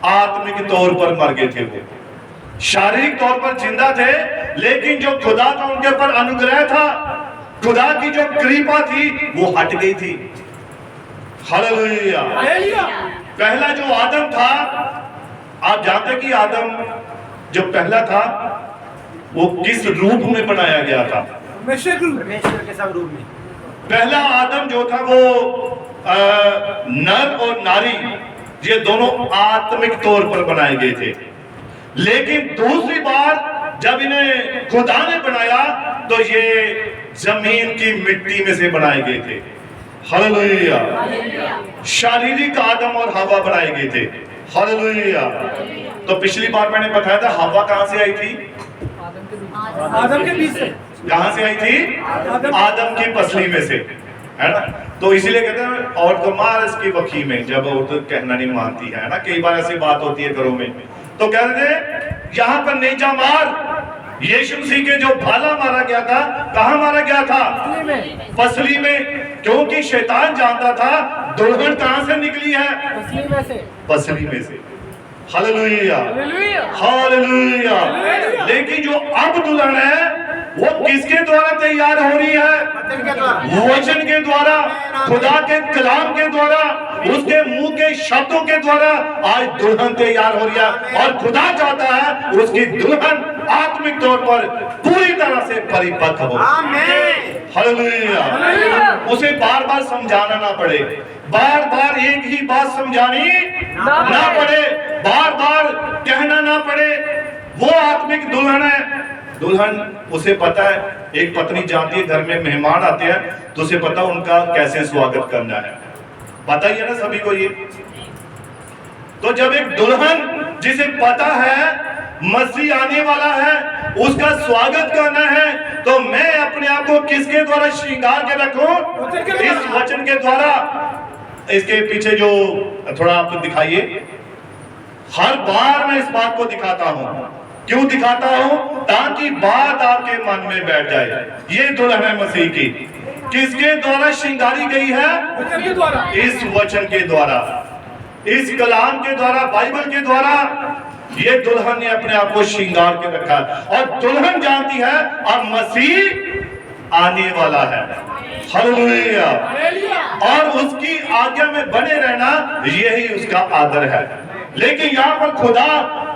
[SPEAKER 1] आत्मिक तौर पर मर गए थे। वो शारीरिक तौर पर जिंदा थे, लेकिन जो खुदा का उनके ऊपर अनुग्रह था, खुदा की जो कृपा थी, वो हट गई थी। हालेलुया। पहला जो आदम था, आप जानते कि आदम जो पहला था वो किस रूप में बनाया गया था?
[SPEAKER 2] परमेश्वर के सब रूप में।
[SPEAKER 1] पहला आदम जो था वो नर और नारी, ये दोनों आत्मिक तौर पर बनाए गए थे। लेकिन दूसरी बार जब इन्हें खुदा ने बनाया तो ये जमीन की मिट्टी में से बनाए गए थे। हालेलुया। शारीरिक आदम और हवा बनाए गए थे। हालेलुया। तो पिछली बार मैंने बताया था हवा कहां से आई थी?
[SPEAKER 2] आदम के बीच से।
[SPEAKER 1] कहां से आई थी? आदम की पसली में से, है ना। तो इसीलिए कहते हैं औरत को मार इसकी वकी में, जब औरत कहना नहीं मानती है ना। कई बार ऐसी बात होती है घरों में, तो कहते हैं यहाँ पर नहीं जा मार। यीशु मसीह के जो भाला मारा गया था, कहाँ मारा गया था? पसली में। क्योंकि शैतान जानता था दुल्हन कहां से निकली है? पसली में से। Hallelujah, hallelujah. लेकिन जो अब दुल्हन है वो किसके द्वारा तैयार हो रही है? वचन के द्वारा, खुदा के कलाम के द्वारा, उसके मुंह के शब्दों के द्वारा आज दुल्हन तैयार हो रही है। और खुदा चाहता है उसकी दुल्हन आत्मिक तौर पर पूरी तरह से परिपक्व हो। हालेलुया। उसे बार बार समझाना ना पड़े, बार बार एक ही बात समझानी ना पड़े, बार बार कहना ना पड़े। वो आत्मिक दुल्हन है। दुल्हन, उसे पता है, एक पत्नी जानती है घर में मेहमान आते हैं तो उसे पता उनका कैसे स्वागत करना है। पता ही है ना सभी को ये। तो जब एक दुल्हन जिसे पता है मसीह आने वाला है, उसका स्वागत करना है, तो मैं अपने आप को किसके द्वारा श्रृंगार के रखूं? इस वचन के द्वारा। इसके पीछे जो थोड़ा आपको दिखाइए, हर बार मैं इस बात को दिखाता हूं। क्यों दिखाता हूं? ताकि बात आपके मन में बैठ जाए। ये दुल्हन है मसीह की, किसके द्वारा श्रृंगारी गई है? इस वचन के द्वारा। इस कलाम के द्वारा, बाइबल के द्वारा ये दुल्हन ने अपने आप को श्रृंगार के रखा है। और दुल्हन जानती है अब मसीह आने वाला है। हालेलुया। और उसकी आज्ञा में बने रहना यही उसका आदर है। लेकिन यहाँ पर खुदा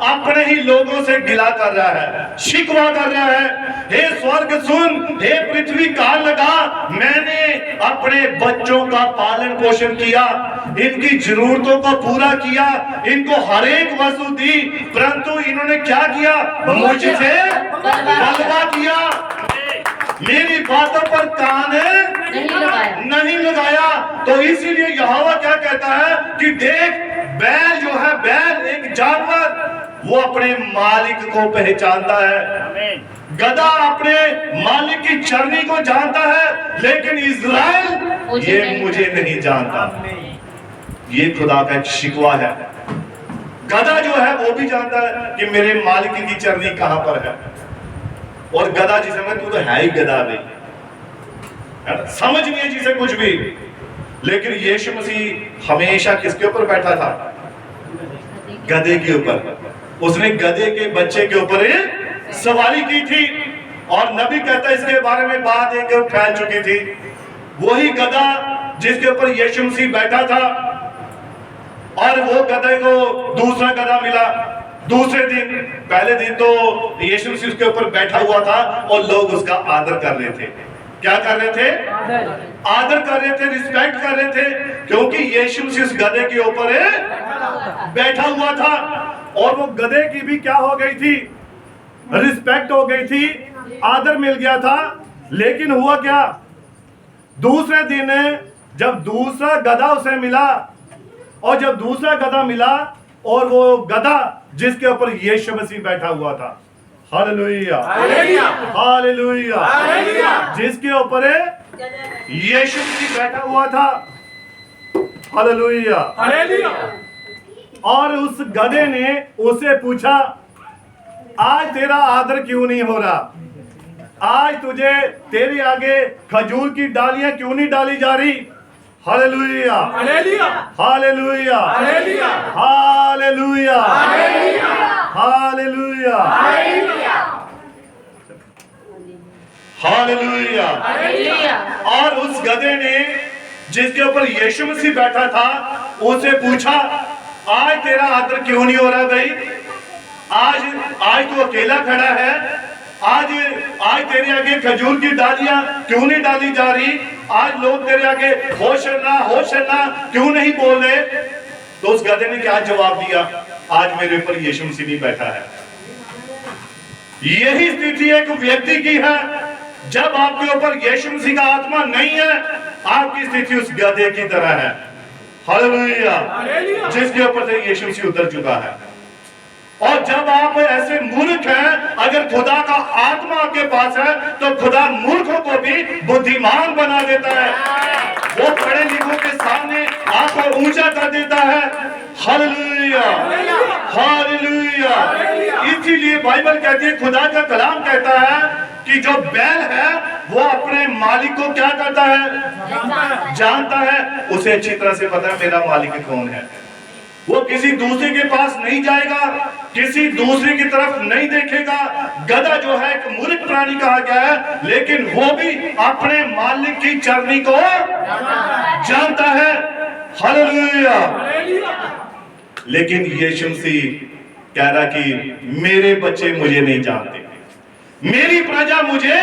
[SPEAKER 1] अपने ही लोगों से गिला कर रहा है, शिकवा कर रहा है। हे स्वर्ग सुन, हे पृथ्वी कान लगा, मैंने अपने बच्चों का पालन पोषण किया, इनकी जरूरतों को पूरा किया, इनको हर एक वस्तु दी, परंतु इन्होंने क्या किया? मुझसे बलवा किया, मेरी बातों पर कान नहीं लगाया। तो इसीलिए यहोवा क्या कहता है कि देख, बैल जो है, बैल एक जानवर, वो अपने मालिक को पहचानता है। गधा अपने मालिक की चरनी को जानता है, लेकिन इज़राइल ये मुझे नहीं जानता। ये खुदा का एक शिकवा है। गधा जो है वो भी जानता है कि मेरे मालिक की चरनी कहां पर है। और गधा जिसे मैं, तू तो है ही गधा भी, समझ नहीं है जिसे कुछ भी। लेकिन यीशु मसीह हमेशा किसके ऊपर बैठा था? गधे के ऊपर। उसने गधे के बच्चे के ऊपर सवारी की थी। और नबी कहता है इसके बारे में बात एक फैल चुकी थी। वही गधा जिसके ऊपर यीशु मसीह बैठा था, और वो गधे को दूसरा गधा मिला दूसरे दिन। पहले दिन तो यीशु मसीह उसके ऊपर बैठा हुआ था और लोग उसका आदर कर रहे थे। क्या कर रहे थे? आदर कर रहे थे, रिस्पेक्ट कर रहे थे, क्योंकि यीशु मसीह उस गधे के ऊपर बैठा हुआ था। और वो गधे की भी क्या हो गई थी? रिस्पेक्ट हो गई थी, आदर मिल गया था। लेकिन हुआ क्या? दूसरे दिन जब दूसरा गधा उसे मिला, और जब दूसरा गधा मिला, और वो गधा जिसके ऊपर यीशु मसीह बैठा हुआ था, हालेलुया हालेलुया, जिसके ऊपर यीशु मसीह बैठा हुआ था, हालेलुया। और उस गधे ने उसे पूछा, आज तेरा आदर क्यों नहीं हो रहा? आज तुझे तेरे आगे खजूर की डालियां क्यों नहीं डाली जा रही? Hallelujah hallelujah hallelujah hallelujah hallelujah hallelujah. और उस गधे ने जिसके ऊपर यीशु मसीह बैठा था उसे पूछा, आज तेरा आदर क्यों नहीं हो रहा भाई? आज तू अकेला खड़ा है, आज तेरे आगे खजूर की डालियां क्यों नहीं डाली जा रही? आज लोग तेरे आगे होशन्ना क्यों नहीं बोल रहे? तो उस गधे ने क्या जवाब दिया? आज मेरे ऊपर यीशु मसीह नहीं बैठा है। यही स्थिति एक व्यक्ति की है। जब आपके ऊपर यीशु मसीह का आत्मा नहीं है, आपकी स्थिति उस गधे की तरह है। हालेलुया, जिसके ऊपर से यीशु मसीह उतर चुका है। और जब आप ऐसे मूर्ख हैं, अगर खुदा का आत्मा आपके पास है तो खुदा मूर्खों को भी बुद्धिमान बना देता है। वो पढ़े लिखों के सामने आपको ऊंचा कर देता है। Hallelujah hallelujah. इसीलिए बाइबल कहती है, खुदा का कलाम कहता है कि जो बैल है वो अपने मालिक को क्या करता है? जानता है। उसे अच्छी तरह से पता है मेरा मालिक कौन है। वो किसी दूसरे के पास नहीं जाएगा, किसी दूसरे की तरफ नहीं देखेगा। गधा जो है एक मूर्ख प्राणी कहा गया है, लेकिन वो भी अपने मालिक की चरनी को जानता है। हालेलुया। लेकिन यीशु मसीह कह रहा कि मेरे बच्चे मुझे नहीं जानते, मेरी प्रजा मुझे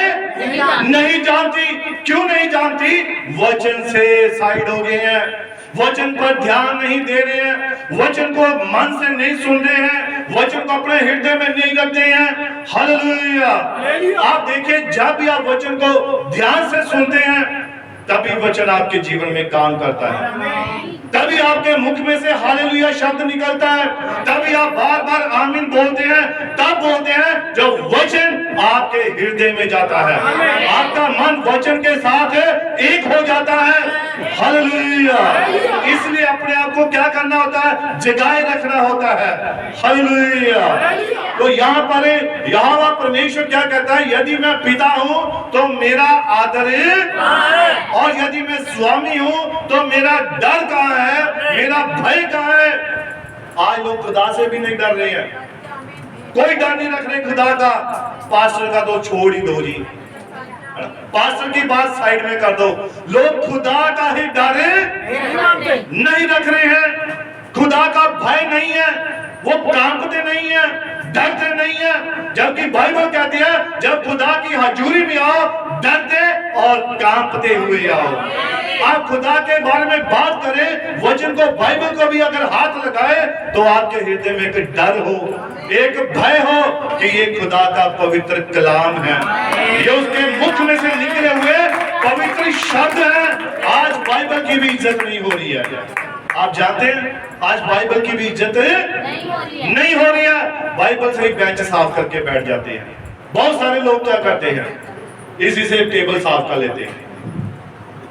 [SPEAKER 1] नहीं जानती। क्यों नहीं जानती? वचन से साइड हो गए हैं, वचन पर ध्यान नहीं दे रहे हैं, वचन को मन से नहीं सुन रहे हैं, वचन को अपने हृदय में नहीं रखते हैं। हालेलुया। आप देखिए, जब भी आप वचन को ध्यान से सुनते हैं तभी वचन आपके जीवन में काम करता है, तभी आपके मुख में से हालेलुया शब्द निकलता है, तभी आप बार बार आमीन बोलते हैं। तब बोलते हैं जब वचन आपके हृदय में जाता है, आपका मन वचन के साथ एक हो जाता है। हालेलुया। इसलिए अपने आप को क्या करना होता है? जगाए रखना होता है। हालेलुया तो यहाँ पर यहोवा परमेश्वर क्या कहता है, यदि मैं पिता हूं तो मेरा आदर और यदि मैं स्वामी हूं तो मेरा डर कहाँ है, मेरा भय कहाँ है। आज लोग खुदा से भी नहीं डर रहे हैं, कोई डर नहीं रख रहे खुदा का। पास्टर का तो छोड़ ही दो जी, पास्टर की बात साइड में कर दो। लोग खुदा का ही डर नहीं रख रहे हैं, खुदा का भय नहीं है, वो कांपते नहीं है, डरते नहीं है। जबकि बाइबल कहती है जब खुदा की हजूरी में आओ डरते और कांपते हुए आओ। आप खुदा के बारे में बात करें, वचन को, बाइबल को भी अगर हाथ लगाए तो आपके हृदय में एक डर हो, एक भय हो कि ये खुदा का पवित्र कलाम है, ये उसके मुख में से निकले हुए पवित्र शब्द हैं। आज बाइबल की भी इज्जत नहीं हो रही है। आप जानते हैं आज बाइबल की भी इज्जत नहीं हो रही है। बाइबल से ही बेंच साफ करके बैठ जाते हैं। बहुत सारे लोग क्या करते हैं, इसी से टेबल साफ कर लेते हैं,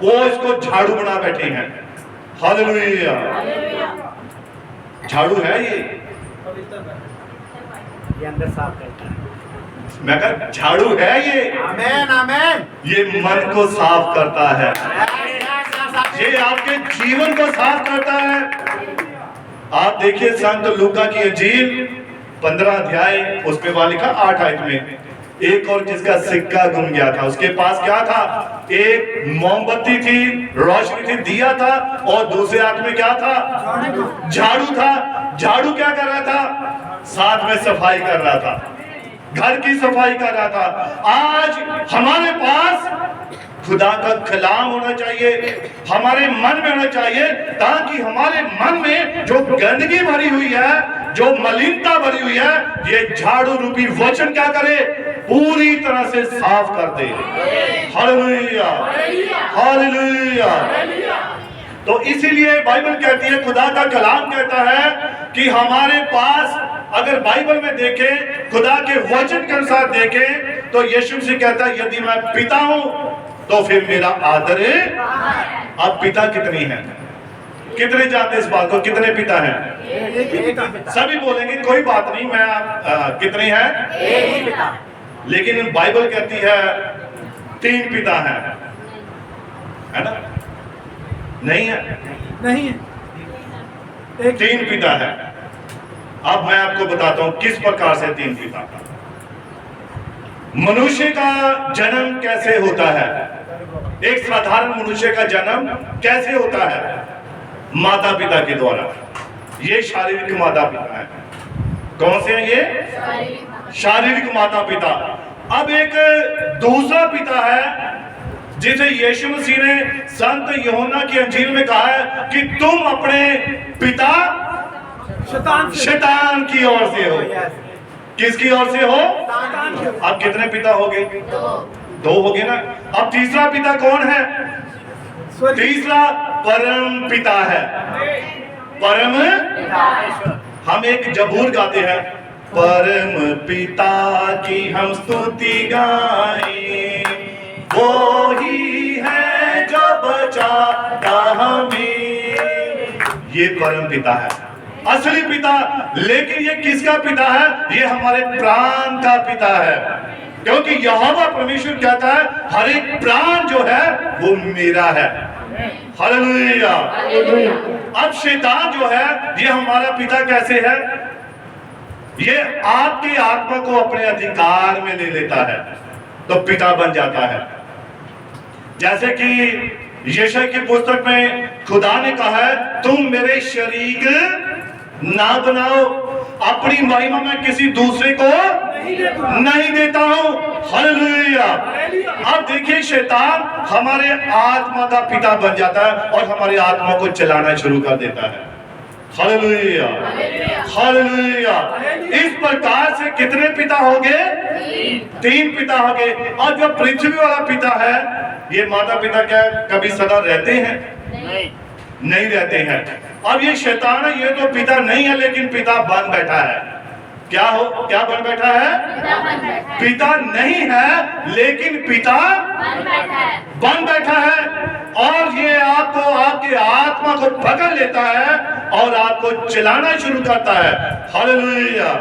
[SPEAKER 1] वो इसको झाड़ू बना बैठे हैं। हालेलुया, झाड़ू है ये
[SPEAKER 2] अंदर साफ करता है।
[SPEAKER 1] मैं कहा झाड़ू है ये,
[SPEAKER 2] आमेन आमेन।
[SPEAKER 1] ये मन को साफ करता है, ये आपके जीवन को साफ करता है। आप देखिए संत लूका की इंजील 15 अध्याय, उस पे वहां लिखा 8 आयत में, एक और जिसका सिक्का गुम गया था, उसके पास क्या था, एक मोमबत्ती थी, रोशनी थी, दिया था, और दूसरे हाथ में क्या था, झाड़ू था। झाड़ू क्या कर रहा था, साथ में सफाई कर रहा था, घर की सफाई कर रहा था। आज हमारे पास खुदा का कलाम होना चाहिए, हमारे मन में होना चाहिए, ताकि हमारे मन में जो गंदगी भरी हुई है, जो मलिनता भरी हुई है, ये झाड़ू रूपी वचन क्या करे, पूरी तरह से साफ कर दे। Hallelujah, hallelujah. तो इसीलिए बाइबल कहती है, खुदा का कलाम कहता है कि हमारे पास, अगर बाइबल में देखें, खुदा के वचन के अनुसार देखें, तो यीशु मसीह कहता है यदि मैं पिता हूं तो फिर मेरा आदर है। अब पिता कितनी है, कितने जानते हैं इस बात को, कितने पिता हैं? सभी बोलेंगे कोई बात नहीं, मैं कितने हैं, लेकिन बाइबल कहती है 3 पिता हैं, है ना? नहीं है,
[SPEAKER 2] नहीं है,
[SPEAKER 1] 3 पिता है। अब मैं आपको बताता हूं किस प्रकार से 3 पिता का। मनुष्य का जन्म कैसे होता है, एक साधारण मनुष्य का जन्म कैसे होता है, माता पिता के द्वारा। ये शारीरिक माता पिता है। कौन से हैं ये, शारीरिक माता पिता। अब एक दूसरा पिता है जिसे यीशु मसीह ने संत यूहन्ना की अंजील में कहा है कि तुम अपने पिता शैतान की ओर से हो। किसकी ओर से हो? अब कितने पिता हो गए? 2 हो गए ना। अब तीसरा पिता कौन है? तीसरा परम पिता है। परम, हम एक जबूर गाते हैं, परम पिता की हम स्तुति गाएं, वो ही है जो बचाता हमें। ये परम पिता है, असली पिता। लेकिन ये किसका पिता है? ये हमारे प्राण का पिता है, क्योंकि यहोवा परमेश्वर कहता है हर एक प्राण जो है वो मेरा है। हालेलुया। अब शैतान जो है ये हमारा पिता कैसे है? ये आपकी आत्मा को अपने अधिकार में ले लेता है तो पिता बन जाता है। जैसे कि यशायाह की पुस्तक में खुदा ने कहा है, तुम मेरे शरीक ना बनाओ, अपनी महिमा में किसी दूसरे को नहीं देता हूं। हालेलुया। अब देखिए शैतान हमारे आत्मा का पिता बन जाता है और हमारी आत्मा को चलाना शुरू कर देता है। Hallelujah, hallelujah. इस प्रकार से कितने पिता हो गए? 3 पिता हो गए। और जो पृथ्वी वाला पिता है, ये माता पिता क्या कभी सदा रहते हैं? नहीं रहते हैं। अब ये शैतान है, ये तो पिता नहीं है लेकिन पिता बन बैठा है। क्या बन बैठा है? पिता नहीं है लेकिन पिता बन बैठा है। और ये आपको, आपके आत्मा को पकड़ लेता है और आपको चलाना शुरू करता है। Hallelujah,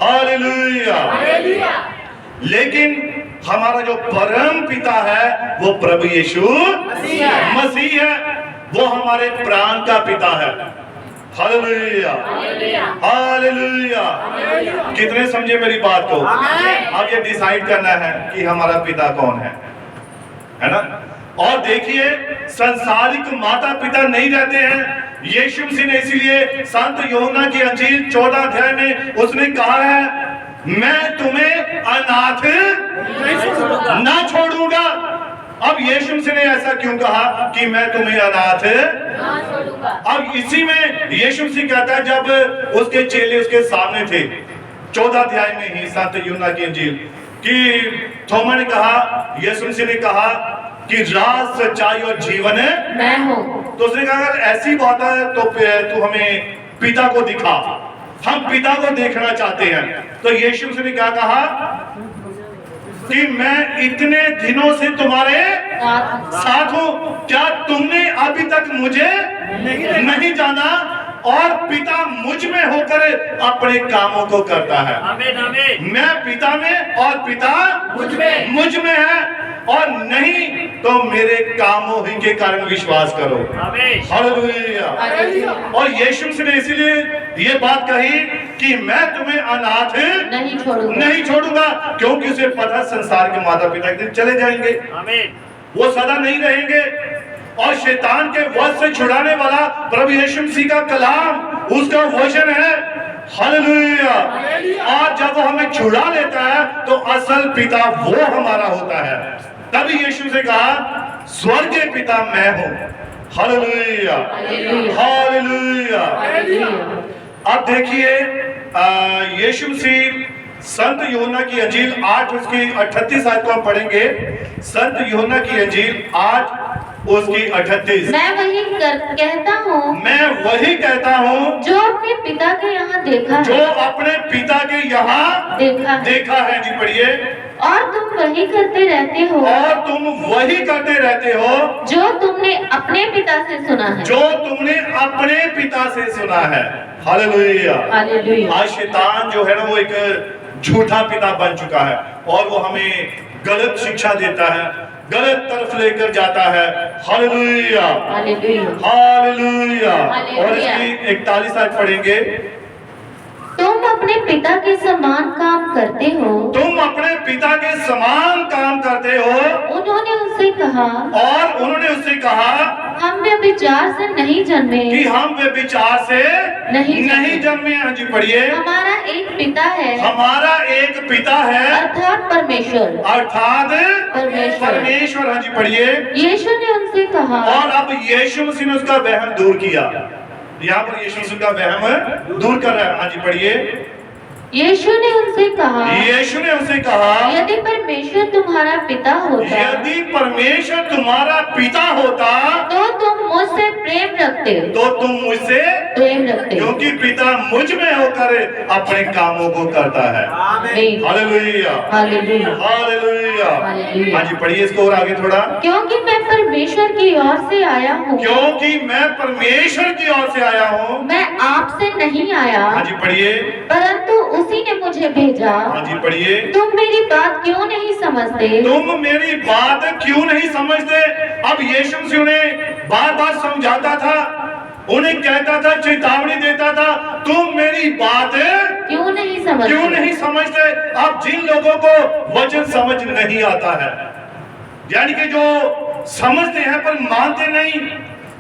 [SPEAKER 1] hallelujah. लेकिन हमारा जो परम पिता है वो प्रभु यीशु मसीह है, वो हमारे प्राण का पिता है। Hallelujah, hallelujah. कितने समझे मेरी बात को? अब ये डिसाइड करना है कि हमारा पिता कौन है ना? और देखिए, संसारिक माता पिता नहीं रहते हैं। यीशु मसीह ने इसीलिए संत यूहन्ना की अंजील 14 अध्याय में उसने कहा है, मैं तुम्हें अनाथ ना छोड़ूंगा। अब यीशु मसीह ने ऐसा क्यों कहा कि मैं तुम्हें अनाथ ना छोड़ूंगा? अब इसी में यीशु मसीह कहता है, जब उसके चेले उसके सामने थे, 14 अध्याय में ही संत यूहन्ना की अंजील, कि थोमा ने कहा, यीशु मसीह ने कहा कि राज, सच्चाई और जीवन
[SPEAKER 5] मैं हूँ।
[SPEAKER 1] तो उसने कहा, अगर ऐसी बात है तो तू हमें पिता को दिखा, हम पिता को देखना चाहते हैं। तो यीशु मसीह ने क्या कहा कि मैं इतने दिनों से तुम्हारे साथ हूं, क्या तुमने अभी तक मुझे नहीं जाना? और पिता मुझ में होकर अपने कामों को करता है।
[SPEAKER 2] आमीन, आमीन।
[SPEAKER 1] मैं पिता में और पिता मुझ में है, और नहीं तो मेरे कामों ही के कारण विश्वास करो। हालेलुया। और यीशु मसीह ने इसीलिए ये बात कही कि मैं तुम्हें अनाथ नहीं छोड़ूंगा, क्योंकि उसे पता संसार के माता पिता एक दिन चले जाएंगे, वो सदा नहीं रहेंगे। और शैतान के वश से छुड़ाने वाला प्रभु यीशु मसीह का कलाम, उसका वचन है। हालेलुया। और जब वो हमें छुड़ा लेता है तो असल पिता वो हमारा होता है। तभी यीशु से कहा, स्वर्गीय पिता मैं हूं। Hallelujah, hallelujah. अब देखिए, यीशु मसीह संत यूहन्ना की अंजील 8 उसकी 38 आयत को हम पढ़ेंगे। संत यूहन्ना की अंजील 8 उसकी 38।
[SPEAKER 5] मैं वही कहता हूँ,
[SPEAKER 1] मैं वही कहता हूँ
[SPEAKER 5] जो अपने पिता के यहाँ देखा है,
[SPEAKER 1] जो अपने पिता के यहाँ देखा है। जी पढ़िए।
[SPEAKER 5] और तुम वही करते रहते हो,
[SPEAKER 1] और तुम वही करते रहते हो
[SPEAKER 5] जो तुमने अपने पिता से सुना है,
[SPEAKER 1] जो तुमने अपने पिता से सुना है। Hallelujah,
[SPEAKER 5] hallelujah.
[SPEAKER 1] आज शैतान जो है ना, वो एक झूठा पिता बन चुका है, और वो हमें गलत शिक्षा देता है, गलत तरफ लेकर जाता है। Hallelujah,
[SPEAKER 5] hallelujah,
[SPEAKER 1] hallelujah. और
[SPEAKER 5] हालेलुया।
[SPEAKER 1] इसकी 41 आयत पढ़ेंगे।
[SPEAKER 5] तुम अपने पिता के समान काम करते हो,
[SPEAKER 1] तुम अपने पिता के समान काम करते हो।
[SPEAKER 5] उन्होंने उससे कहा,
[SPEAKER 1] और उन्होंने उससे कहा,
[SPEAKER 5] हम व्यभिचार से नहीं जन्मे,
[SPEAKER 1] कि हम व्यभिचार से नहीं जन्मे। हाँ जी पढ़िए।
[SPEAKER 5] हमारा एक पिता है,
[SPEAKER 1] हमारा एक पिता है,
[SPEAKER 5] अर्थात परमेश्वर,
[SPEAKER 1] अर्थात परमेश्वर। हाँ जी पढ़िए।
[SPEAKER 5] यीशु ने उनसे कहा,
[SPEAKER 1] और अब यीशु मसीह ने उसका वहम दूर किया। यहाँ पर यीशु मसीह का वहम दूर कर रहा है। हाँ जी पढ़िए।
[SPEAKER 5] यीशु ने उनसे कहा,
[SPEAKER 1] यीशु ने उनसे कहा,
[SPEAKER 5] यदि परमेश्वर तुम्हारा पिता होता,
[SPEAKER 1] यदि परमेश्वर तुम्हारा पिता होता,
[SPEAKER 5] तो तुम मुझसे प्रेम रखते,
[SPEAKER 1] क्योंकि पिता मुझ में होकर अपने कामों को करता है। Hallelujah,
[SPEAKER 5] hallelujah,
[SPEAKER 1] hallelujah.
[SPEAKER 5] हालेलुया।
[SPEAKER 1] हाँ जी पढ़िए इसको और आगे थोड़ा।
[SPEAKER 5] क्योंकि मैं परमेश्वर की ओर से आया हूँ,
[SPEAKER 1] क्योंकि मैं परमेश्वर की ओर से आया हूँ,
[SPEAKER 5] मैं आपसे नहीं आया,
[SPEAKER 1] हाँ जी पढ़िए,
[SPEAKER 5] परंतु उसी ने मुझे भेजा।
[SPEAKER 1] हाँ जी पढ़िए।
[SPEAKER 5] तुम मेरी बात क्यों नहीं समझते?
[SPEAKER 1] तुम मेरी बात क्यों नहीं समझते? अब यीशु मसीह ने बार बार समझाता था, उन्हें कहता था, चेतावनी देता था, तुम मेरी बात
[SPEAKER 5] क्यों नहीं समझते?
[SPEAKER 1] अब जिन लोगों को वचन समझ नहीं आता है, यानी कि जो समझते हैं पर मानते नहीं,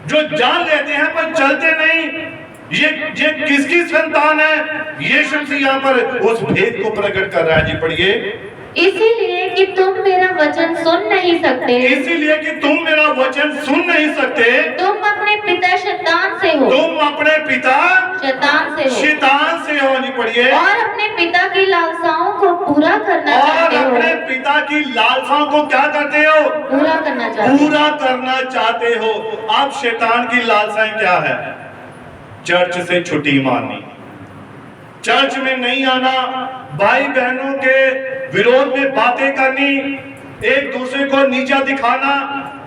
[SPEAKER 1] जो जान लेते हैं पर चलते नहीं, ये किसकी संतान है? यीशु मसीह यहाँ पर उस भेद को प्रकट कर रहा है। जी पढ़िए।
[SPEAKER 5] इसीलिए कि तुम मेरा वचन सुन नहीं सकते,
[SPEAKER 1] इसीलिए कि तुम मेरा वचन सुन नहीं सकते,
[SPEAKER 5] तुम अपने पिता शैतान से हो,
[SPEAKER 1] तुम अपने पिता शैतान से हो। जी पढ़िए।
[SPEAKER 5] और अपने पिता की लालसाओं को पूरा करना चाहते हो।
[SPEAKER 1] और अपने पिता की लालसाओं को क्या करते हो?
[SPEAKER 5] पूरा
[SPEAKER 1] करना चाहते हो। अब शैतान की लालसाएं क्या है? चर्च से छुट्टी मारनी, चर्च में नहीं आना, भाई बहनों के विरोध में बातें करनी, एक दूसरे को नीचा दिखाना,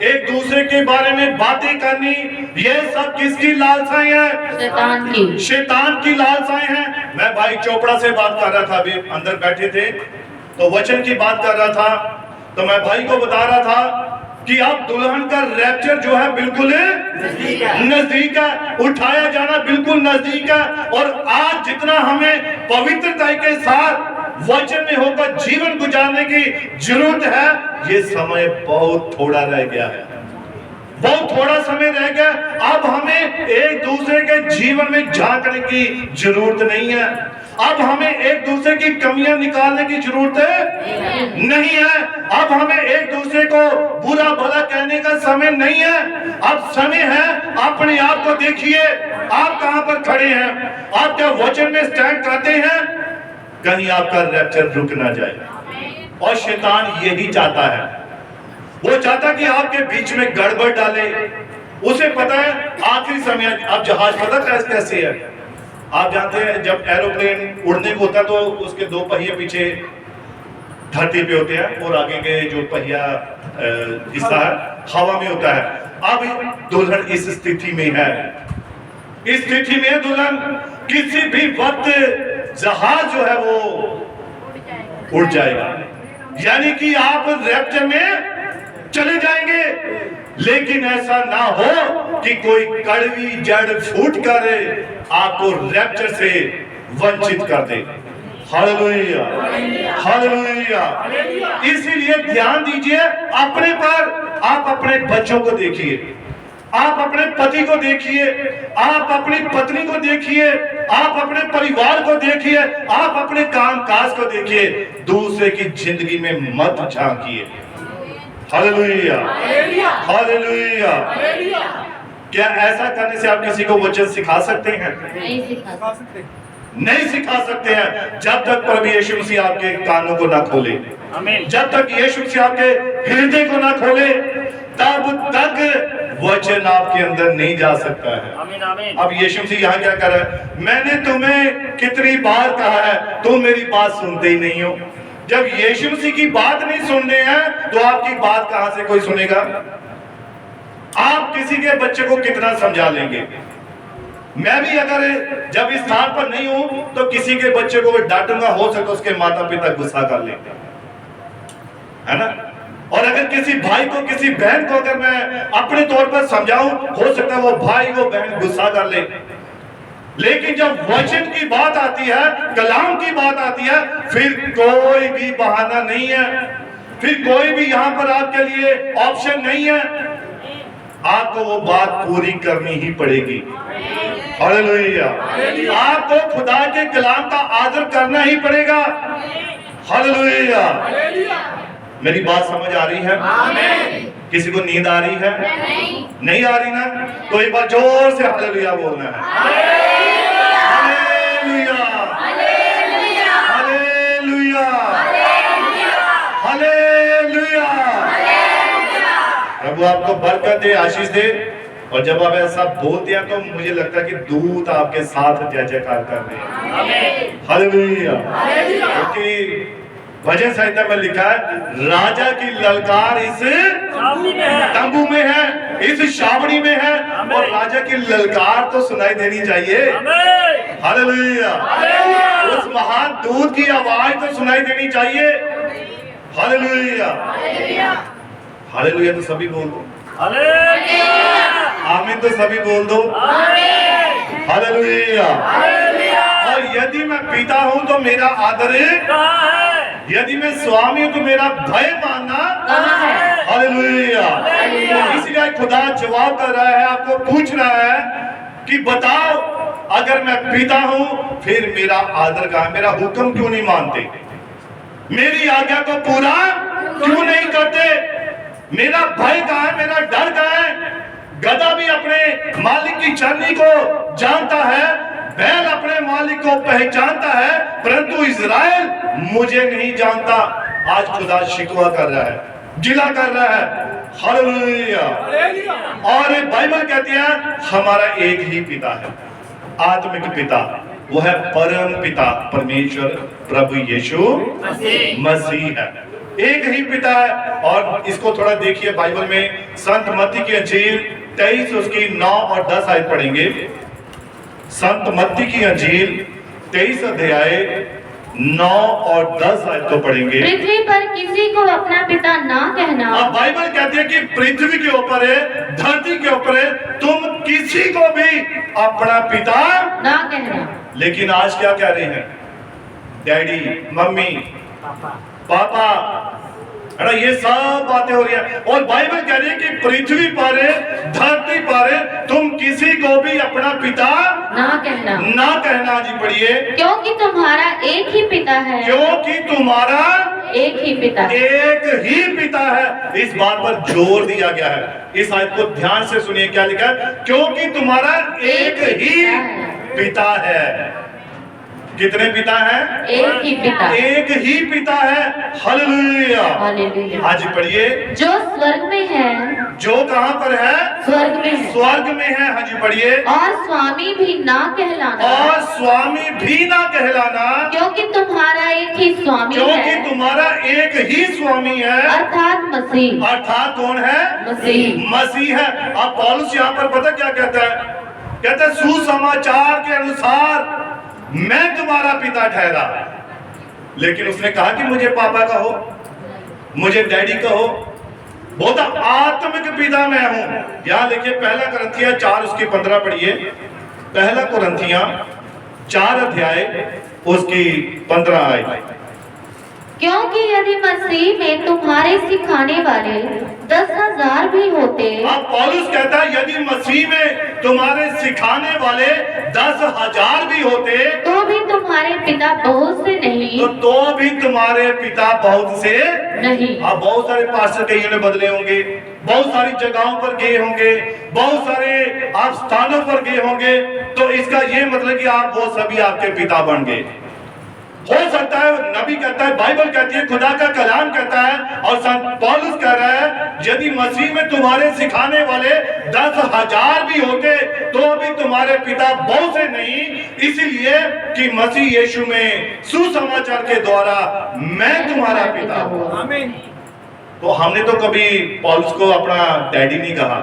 [SPEAKER 1] एक दूसरे के बारे में बातें करनी, ये सब किसकी लालसाएं हैं? शैतान की लालसाएं हैं। मैं भाई चोपड़ा से बात कर रहा था, अभी अंदर बैठे थे तो वचन की बात कर रहा था, तो मैं भाई को बता रहा था कि अब दुल्हन का रैप्चर जो है बिल्कुल नजदीक है, उठाया जाना बिल्कुल नजदीक है। और आज जितना हमें पवित्रता के साथ वचन में होकर जीवन गुजारने की जरूरत है, ये समय बहुत थोड़ा रह गया है, बहुत थोड़ा समय रह गया। अब हमें एक दूसरे के जीवन में झांकने की जरूरत नहीं है, अब हमें एक दूसरे की कमियां निकालने की जरूरत नहीं है, अब हमें एक दूसरे को बुरा भला कहने का समय नहीं है। अब समय है, अपने आप को देखिए, आप कहां पर खड़े हैं, आप क्या वचन में स्टैंड करते हैं, कहीं आपका रैप्चर रुक ना जाए। और शैतान यही चाहता है, वो चाहता कि आपके बीच में गड़बड़ डाले। उसे पता है आखिरी समय, अब जहाज पता कैसे है, आप जानते हैं जब एरोप्लेन उड़ने को होता है तो उसके दो पहिए पीछे धरती पे होते हैं और आगे के जो पहिया हिस्सा है हवा में होता है। अब दुल्हन इस स्थिति में है, इस स्थिति में दुल्हन किसी भी वक्त जहाज जो है वो उड़ जाएगा, यानी कि आप रैप्चर में चले जाएंगे। लेकिन ऐसा ना हो कि कोई कड़वी जड़ फूट कर आपको रैप्चर से वंचित कर दे। Hallelujah, hallelujah. इसीलिए ध्यान दीजिए अपने पर, आप अपने बच्चों को देखिए, आप अपने पति को देखिए, आप अपनी पत्नी को देखिए, आप अपने परिवार को देखिए, आप अपने कामकाज को देखिए, दूसरे की जिंदगी में मत झांकिए। Hallelujah, hallelujah. क्या ऐसा करने से आप किसी को वचन सिखा सकते हैं?
[SPEAKER 5] नहीं सिखा सकते,
[SPEAKER 1] नहीं सिखा सकते हैं जब तक प्रभु यीशु मसीह आपके कानों को ना खोले, जब तक यीशु मसीह आपके हृदय को ना खोले, तब तक वचन आपके अंदर नहीं जा सकता है। अब यीशु मसीह यहाँ क्या कर रहा है, मैंने तुम्हें कितनी बार कहा है, तुम मेरी बात सुनते ही नहीं हो। जब यीशु मसीह की बात नहीं सुनने हैं तो आपकी बात कहां से कोई सुनेगा? आप किसी के बच्चे को कितना समझा लेंगे? मैं भी अगर जब इस स्थान पर नहीं हूं तो किसी के बच्चे को डांटूंगा, हो सकता उसके माता पिता गुस्सा कर लेंगे, है ना। और अगर किसी भाई को, किसी बहन को अगर मैं अपने तौर पर समझाऊं, हो सकता है वो भाई वो बहन गुस्सा कर ले। लेकिन जब वचन की बात आती है, कलाम की बात आती है, फिर कोई भी बहाना नहीं है, फिर कोई भी यहाँ पर आपके लिए ऑप्शन नहीं है, आपको वो बात पूरी करनी ही पड़ेगी। हालेलुया। आपको खुदा के कलाम का आदर करना ही पड़ेगा। हालेलुया। मेरी बात समझ आ रही है? किसी को नींद आ रही है? नहीं आ रही ना? तो एक बार जोर से हालेलुया बोलना है। Hallelujah, hallelujah, hallelujah. प्रभु आपको बरकत दे, आशीष दे। और जब आप ऐसा बोलते हैं तो मुझे लगता है कि दूत आपके साथ जय जयकार कर रहे हैं। हालेलुया। क्योंकि भजन संहिता में लिखा है, राजा की ललकार इस तंबू में है, इस छावनी में है, और राजा की ललकार तो सुनाई देनी चाहिए। हालेलुया। उस महान दूत की आवाज तो सुनाई देनी चाहिए। Hallelujah, hallelujah. तो सभी बोल दो आमीन, तो सभी बोल दो हालेलुया। और यदि मैं पिता हूं तो मेरा आदर, यदि मैं स्वामी हूं तो मेरा भय मानना। हालेलुया। इसलिए खुदा जवाब कर रहा है, आपको पूछ रहा है कि बताओ, अगर मैं पिता हूं फिर मेरा आदर कहां है? मेरा हुक्म क्यों नहीं मानते? मेरी आज्ञा को पूरा क्यों नहीं करते? मेरा भय कहां है? मेरा डर कहां है? गधा भी अपने मालिक की चरनी को जानता है, बैल अपने मालिक को पहचानता है, परंतु इज़राइल मुझे नहीं जानता। आज खुदा शिकवा कर रहा है, गिला कर रहा है। हालेलुया। और बाइबल कहती है हमारा एक ही पिता है, आत्मिक पिता, वो है परम पिता परमेश्वर प्रभु यीशु मसीह है। एक ही पिता है। और इसको थोड़ा देखिए, बाइबल में संत मत्ती की अंजील 23 उसकी 9 और 10 आयत पढ़ेंगे। संत मत्ती की अंजील 23 अध्याय 9 और 10 आयत को पढ़ेंगे।
[SPEAKER 5] पृथ्वी पर किसी को अपना पिता ना कहना।
[SPEAKER 1] अब बाइबल कहती है कि पृथ्वी के ऊपर है, धरती के ऊपर है, तुम किसी को भी अपना पिता
[SPEAKER 5] ना कहना।
[SPEAKER 1] लेकिन आज क्या कह रहे हैं? डैडी, मम्मी, पापा, है ना, ये सब बातें हो रही है। और बाइबल कह रही है कि पृथ्वी पर, धरती पर तुम किसी को भी अपना पिता
[SPEAKER 5] ना कहना।
[SPEAKER 1] ना कहना। जी पढ़िए।
[SPEAKER 5] क्योंकि तुम्हारा एक ही पिता है।
[SPEAKER 1] क्योंकि तुम्हारा
[SPEAKER 5] एक ही पिता।
[SPEAKER 1] एक ही पिता है। इस बात पर जोर दिया गया है। इस आयत को ध्यान से सुनिए, क्या लिखा है? क्योंकि तुम्हारा एक ही पिता है। कितने पिता हैं?
[SPEAKER 5] एक ही पिता।
[SPEAKER 1] एक ही पिता है। हालेलुया।
[SPEAKER 5] हालेलुया।
[SPEAKER 1] आज पढ़िए।
[SPEAKER 5] जो स्वर्ग में है।
[SPEAKER 1] जो कहां पर है?
[SPEAKER 5] स्वर्ग में है।
[SPEAKER 1] स्वर्ग में है। हाँ जी पढ़िए।
[SPEAKER 5] और स्वामी भी ना कहलाना।
[SPEAKER 1] और स्वामी भी ना कहलाना।
[SPEAKER 5] क्योंकि तुम्हारा एक ही स्वामी
[SPEAKER 1] क्योंकि
[SPEAKER 5] है।
[SPEAKER 1] तुम्हारा एक ही स्वामी है,
[SPEAKER 5] अर्थात मसीह।
[SPEAKER 1] अर्थात कौन है?
[SPEAKER 5] मसीह।
[SPEAKER 1] मसीह है। अब पौलुस यहाँ पर पता क्या कहता है? कहता है सुसमाचार के अनुसार मैं तुम्हारा पिता ठहरा। लेकिन उसने कहा कि मुझे पापा कहो, मुझे डैडी कहो। बोलता आत्मिक पिता मैं हूं। यहां लिखिए, पहला कुरिन्थियां 4 उसकी 15 पढ़िए। पहला कुरिन्थियां 4 अध्याय उसकी 15 आयत।
[SPEAKER 5] क्योंकि यदि मसीह में तुम्हारे सिखाने वाले 10,000 भी होते।
[SPEAKER 1] अब पौलुस कहता है यदि मसीह में तुम्हारे सिखाने वाले 10,000 भी होते
[SPEAKER 5] तो भी तुम्हारे पिता बहुत से नहीं।
[SPEAKER 1] तो भी तुम्हारे पिता बहुत से
[SPEAKER 5] नहीं।
[SPEAKER 1] अब बहुत सारे पास्टर कईयों ने बदले होंगे, बहुत सारी जगहों पर गए होंगे, बहुत सारे आप स्थानों पर गए होंगे, तो इसका ये मतलब कि आप वो सभी आपके पिता बन गए। हो सकता है नबी कहता है, बाइबल कहती है, खुदा का कलाम कहता है और संत पौलुस कह रहा है यदि मसीह में तुम्हारे सिखाने वाले 10,000 भी होते तो भी तुम्हारे पिता बहुत से नहीं, इसलिए कि मसीह यीशु में सुसमाचार के द्वारा मैं तुम्हारा पिता हूं।
[SPEAKER 2] आमीन।
[SPEAKER 1] तो हमने तो कभी पौलुस को अपना डैडी नहीं कहा,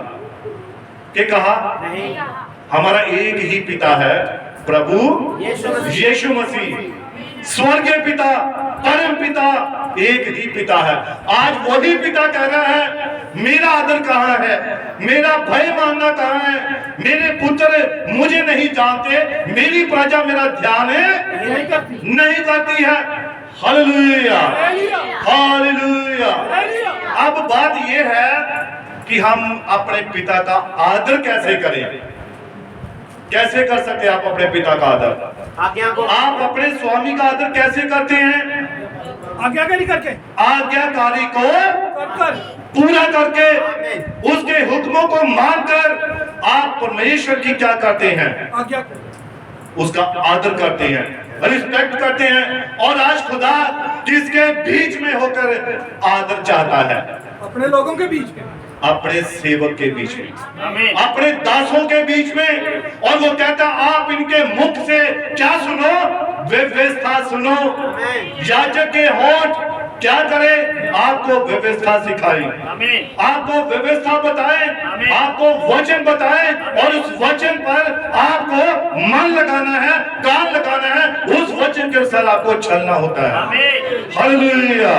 [SPEAKER 1] कि कहा
[SPEAKER 2] नहीं।
[SPEAKER 1] हमारा एक ही पिता है, प्रभु यीशु मसीह, स्वर्गीय पिता, परम पिता, एक ही पिता है। आज वही पिता कह रहा है मेरा आदर कहाँ है, मेरा भय मानना कहाँ है, मेरे पुत्र मुझे नहीं जानते, मेरी प्रजा मेरा ध्यान नहीं करती है। Hallelujah, hallelujah. अब बात यह है कि हम अपने पिता का आदर कैसे करें। कैसे कर सकते हैं आप अपने पिता का आदर? आप अपने स्वामी का आदर कैसे करते हैं?
[SPEAKER 2] आज्ञाकारी करके,
[SPEAKER 1] आज्ञाकारी को
[SPEAKER 2] कर
[SPEAKER 1] पूरा करके, उसके हुक्मों को मानकर आप परमेश्वर की क्या करते हैं?
[SPEAKER 2] आज्ञा,
[SPEAKER 1] उसका आदर करते हैं, रिस्पेक्ट करते हैं। और आज खुदा किसके बीच में होकर आदर चाहता है?
[SPEAKER 2] अपने लोगों के बीच में,
[SPEAKER 1] अपने सेवक के बीच में, अपने दासों के बीच में। और वो कहता आप इनके मुख से क्या सुनो? व्यवस्था सुनो। याजक के होठ क्या करे? आपको व्यवस्था सिखाई, आपको व्यवस्था बताए, आपको वचन बताए, और उस वचन पर आपको मन लगाना है, कान लगाना है, उस वचन के अनुसार आपको चलना होता है। हालेलुया।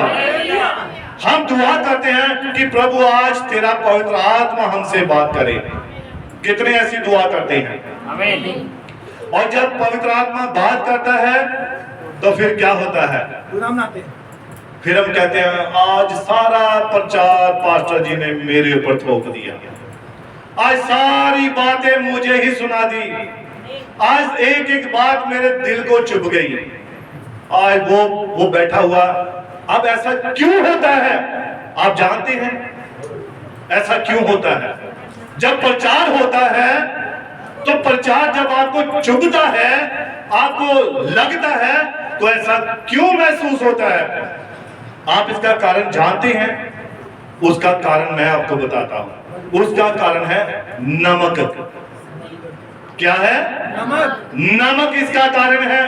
[SPEAKER 1] हम दुआ करते हैं कि प्रभु आज तेरा पवित्र आत्मा हमसे बात करे। कितने ऐसी दुआ करते हैं? और जब पवित्र आत्मा बात करता है तो फिर क्या होता है?
[SPEAKER 2] गुलाम नाते हैं।
[SPEAKER 1] फिर हम कहते हैं आज सारा प्रचार पास्टर जी ने मेरे ऊपर थोप दिया, आज सारी बातें मुझे ही सुना दी, आज एक एक बात मेरे दिल को चुभ गई, आज वो बैठा हुआ। अब ऐसा क्यों होता है? आप जानते हैं ऐसा क्यों होता है? जब प्रचार होता है तो प्रचार जब आपको चुभता है, आपको लगता है, तो ऐसा क्यों महसूस होता है? आप इसका कारण जानते हैं? उसका कारण मैं आपको बताता हूं। उसका कारण है नमक। क्या है?
[SPEAKER 2] नमक।
[SPEAKER 1] नमक इसका कारण है।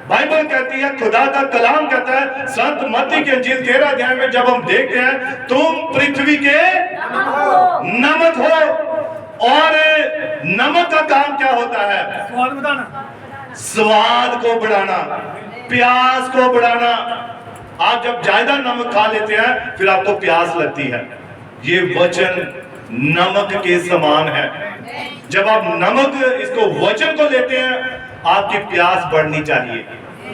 [SPEAKER 1] बाइबल कहती है, खुदा का कलाम कहता है संत मत्ती के इंजील 13 अध्याय में जब हम देखते हैं, तुम पृथ्वी के नमक हो। और नमक का काम क्या होता है?
[SPEAKER 2] स्वाद बताना।
[SPEAKER 1] स्वाद को बढ़ाना, प्यास को बढ़ाना। आप जब ज्यादा नमक खा लेते हैं फिर आपको प्यास लगती है। ये वचन नमक के समान है। जब आप नमक इसको वचन को लेते हैं आपकी प्यास बढ़नी चाहिए।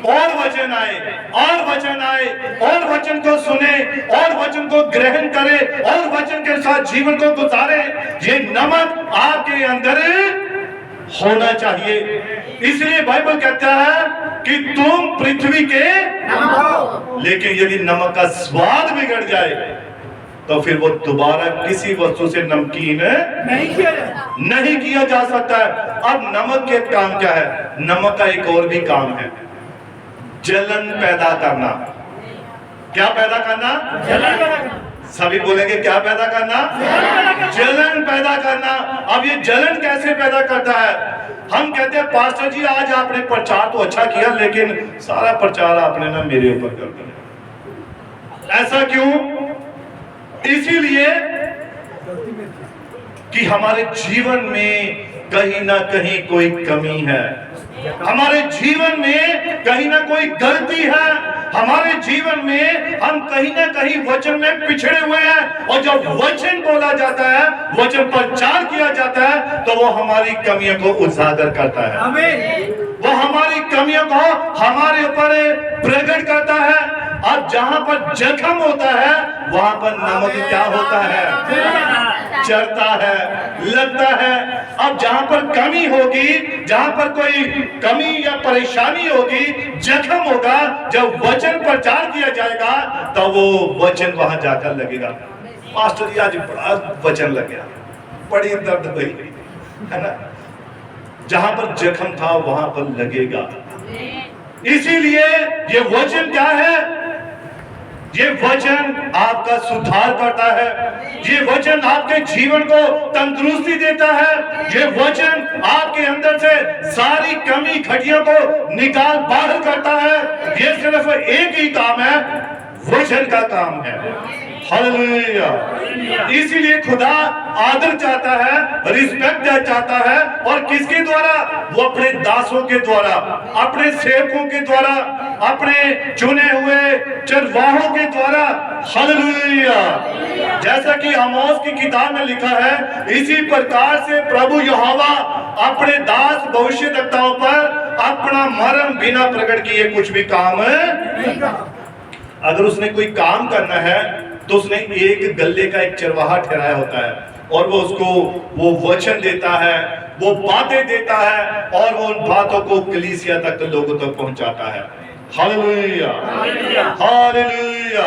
[SPEAKER 1] और वचन आए और वचन आए और वचन को सुने और वचन को ग्रहण करे और वचन के साथ जीवन को गुजारे। ये नमक आपके अंदर होना चाहिए। इसलिए बाइबल कहता है कि तुम पृथ्वी के
[SPEAKER 2] नमक हो।
[SPEAKER 1] लेकिन यदि नमक का स्वाद बिगड़ जाए तो फिर वो दोबारा किसी वस्तु से नमकीन
[SPEAKER 2] नहीं किया जाए।
[SPEAKER 1] नहीं किया जा सकता है। अब नमक के काम क्या है? नमक का एक और भी काम है, जलन पैदा करना। क्या पैदा करना?
[SPEAKER 2] जलन पैदा करना।
[SPEAKER 1] सभी बोलेंगे क्या पैदा करना? जलन पैदा करना। अब ये जलन कैसे पैदा करता है? हम कहते हैं पास्टर जी आज आपने प्रचार तो अच्छा किया लेकिन सारा प्रचार आपने ना मेरे ऊपर कर दिया। ऐसा क्यों? इसीलिए कि हमारे जीवन में कहीं ना कहीं कोई कमी है, हमारे जीवन में कहीं ना कोई गलती है, हमारे जीवन में हम कहीं ना कहीं वचन में पिछड़े हुए हैं। और जब वचन बोला जाता है, वचन प्रचार किया जाता है तो वो हमारी कमियों को उजागर करता है।
[SPEAKER 2] आमीन।
[SPEAKER 1] वो हमारी कमियों को हमारे ऊपर प्रकट करता है। अब जहां पर जख्म होता है वहां पर नमक क्या होता है? चढ़ता है, लगता है। अब जहां पर कमी होगी, जहां पर कोई कमी या परेशानी होगी, जख्म होगा, जब वचन प्रचार किया जाएगा तो वो वचन वहां जाकर लगेगा। मास्टर जी आज बड़ा वचन लग गया, बड़ी दर्द हुई, है ना? जहां पर जख्म था वहां पर लगेगा। इसीलिए ये वचन क्या है? ये वचन आपका सुधार करता है। ये वचन आपके जीवन को तंदुरुस्ती देता है। ये वचन आपके अंदर से सारी कमी खटियों को निकाल बाहर करता है। ये सिर्फ एक ही काम है, वचन का काम है। हालेलुया। इसीलिए खुदा आदर चाहता है, रिस्पेक्ट चाहता है। और किसके द्वारा? वो अपने दासों के द्वारा, अपने सेवकों के द्वारा, अपने चुने हुए चरवाहों के द्वारा। हालेलुया। जैसा कि आमोस की किताब में लिखा है, इसी प्रकार से प्रभु यहोवा अपने दास भविष्यद्वक्ताओं पर अपना मर्म बिना प्रकट किए कुछ भी काम अगर उसने कोई काम करना है तो उसने एक गल्ले का एक चरवाहा ठहराया होता है और वो उसको वो वचन देता है, वो बातें देता है और वो उन बातों को कलीसिया तक लोगों तक पहुंचाता है। Hallelujah, hallelujah.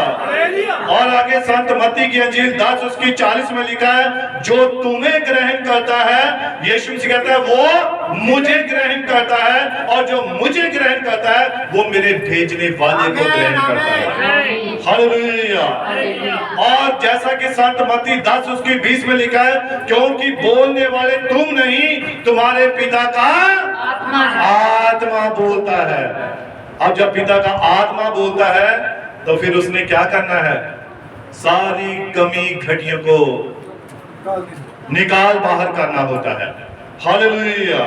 [SPEAKER 1] और आगे संत मत्ती की अंजील 10 उसकी 40 में लिखा है, जो तुम्हें ग्रहण करता है, यीशु मसीह कहता है वो मुझे ग्रहण करता है, और जो मुझे ग्रहण करता है वो मेरे भेजने वाले को ग्रहण करता है। हालेलुया। और जैसा कि संत मत्ती 10 उसकी 20 में लिखा है, क्योंकि बोलने वाले तुम नहीं, तुम्हारे पिता का आत्मा बोलता है। अब जब पिता का आत्मा बोलता है तो फिर उसने क्या करना है? सारी कमी घटियों को निकाल बाहर करना होता है। हालेलुया।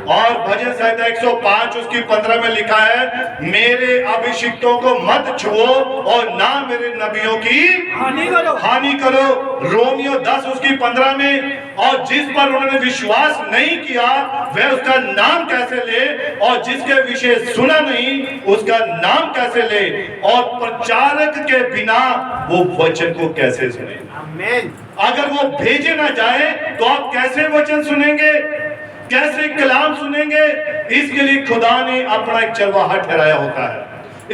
[SPEAKER 1] और भजन संहिता 105 उसकी 15 में लिखा है, मेरे अभिषिक्तों को मत छुओ और ना मेरे नबियों की हानि करो। रोमियो 10 उसकी 15 में, और जिस पर उन्होंने विश्वास नहीं किया वह उसका नाम कैसे ले, और जिसके विषय सुना नहीं उसका नाम कैसे ले, और प्रचारक के बिना वो वचन को कैसे सुने। आमीन। अगर वो भेजे ना जाए तो आप कैसे वचन सुनेंगे, कैसे कलाम सुनेंगे? इसके लिए खुदा ने अपना एक चरवाहा ठहराया होता है,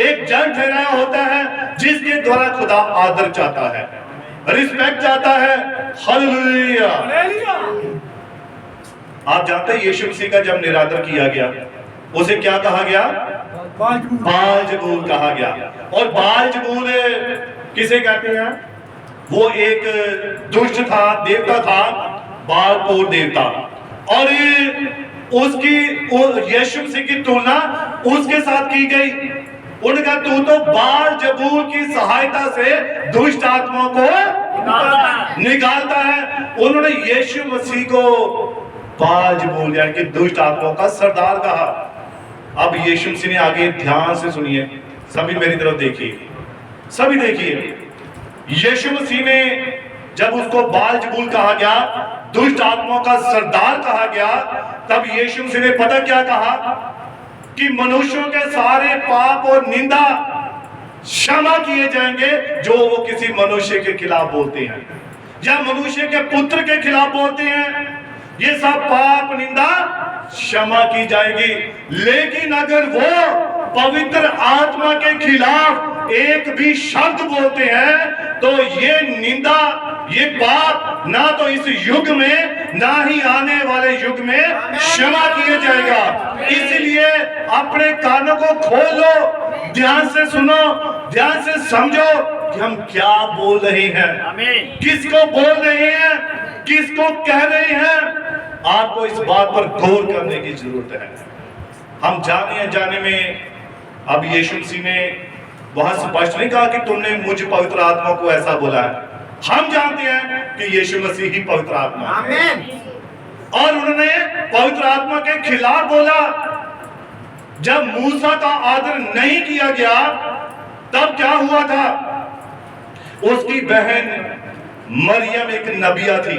[SPEAKER 1] एक जन ठहराया होता है जिसके द्वारा खुदा आदर चाहता है, रिस्पेक्ट चाहता है। हालेलुया। आप जानते हैं यीशु मसीह का जब निरादर किया गया उसे क्या कहा गया? बालजबूल कहा गया। और बालजबूल किसे कहते हैं? वो एक दुष्ट था, देवता था, बालपोर देवता। और उसकी यीशु मसीह की तुलना उसके साथ की गई। उनका तू तो बालजबूल की सहायता से दुष्ट आत्माओं को निकालता है। उन्होंने यीशु मसीह को बालजबूल यानी कि दुष्ट आत्माओं का सरदार कहा। अब यीशु मसीह ने आगे ध्यान से सुनिए, सभी मेरी तरफ देखिए, सभी देखिए। यीशु मसीह ने जब उसको बालजबूल कहा गया, दुष्ट आत्माओं का सरदार कहा गया, तब यीशु मसीह ने पता क्या कहा कि मनुष्यों के सारे पाप और निंदा क्षमा किए जाएंगे जो वो किसी मनुष्य के खिलाफ बोलते हैं या मनुष्य के पुत्र के खिलाफ बोलते हैं। ये सब पाप निंदा क्षमा की जाएगी। लेकिन अगर वो पवित्र आत्मा के खिलाफ एक भी शब्द बोलते हैं तो ये निंदा, ये पाप ना तो इस युग में ना ही आने वाले युग में क्षमा किया जाएगा। इसलिए अपने कानों को खोलो, ध्यान से सुनो, ध्यान से समझो कि हम क्या बोल रहे हैं, किसको बोल रहे हैं, किसको कह रहे हैं। आपको इस बात पर गौर करने की जरूरत है। हम जाने अनजाने में, अब यीशु मसीह ने वहां स्पष्ट नहीं कहा कि तुमने मुझ पवित्र आत्मा को ऐसा बोला है। हम जानते हैं कि यीशु मसीह ही पवित्र आत्मा है और उन्होंने पवित्र आत्मा के खिलाफ बोला। जब मूसा का आदर नहीं किया गया तब क्या हुआ था? उसकी बहन मरियम एक नबिया थी,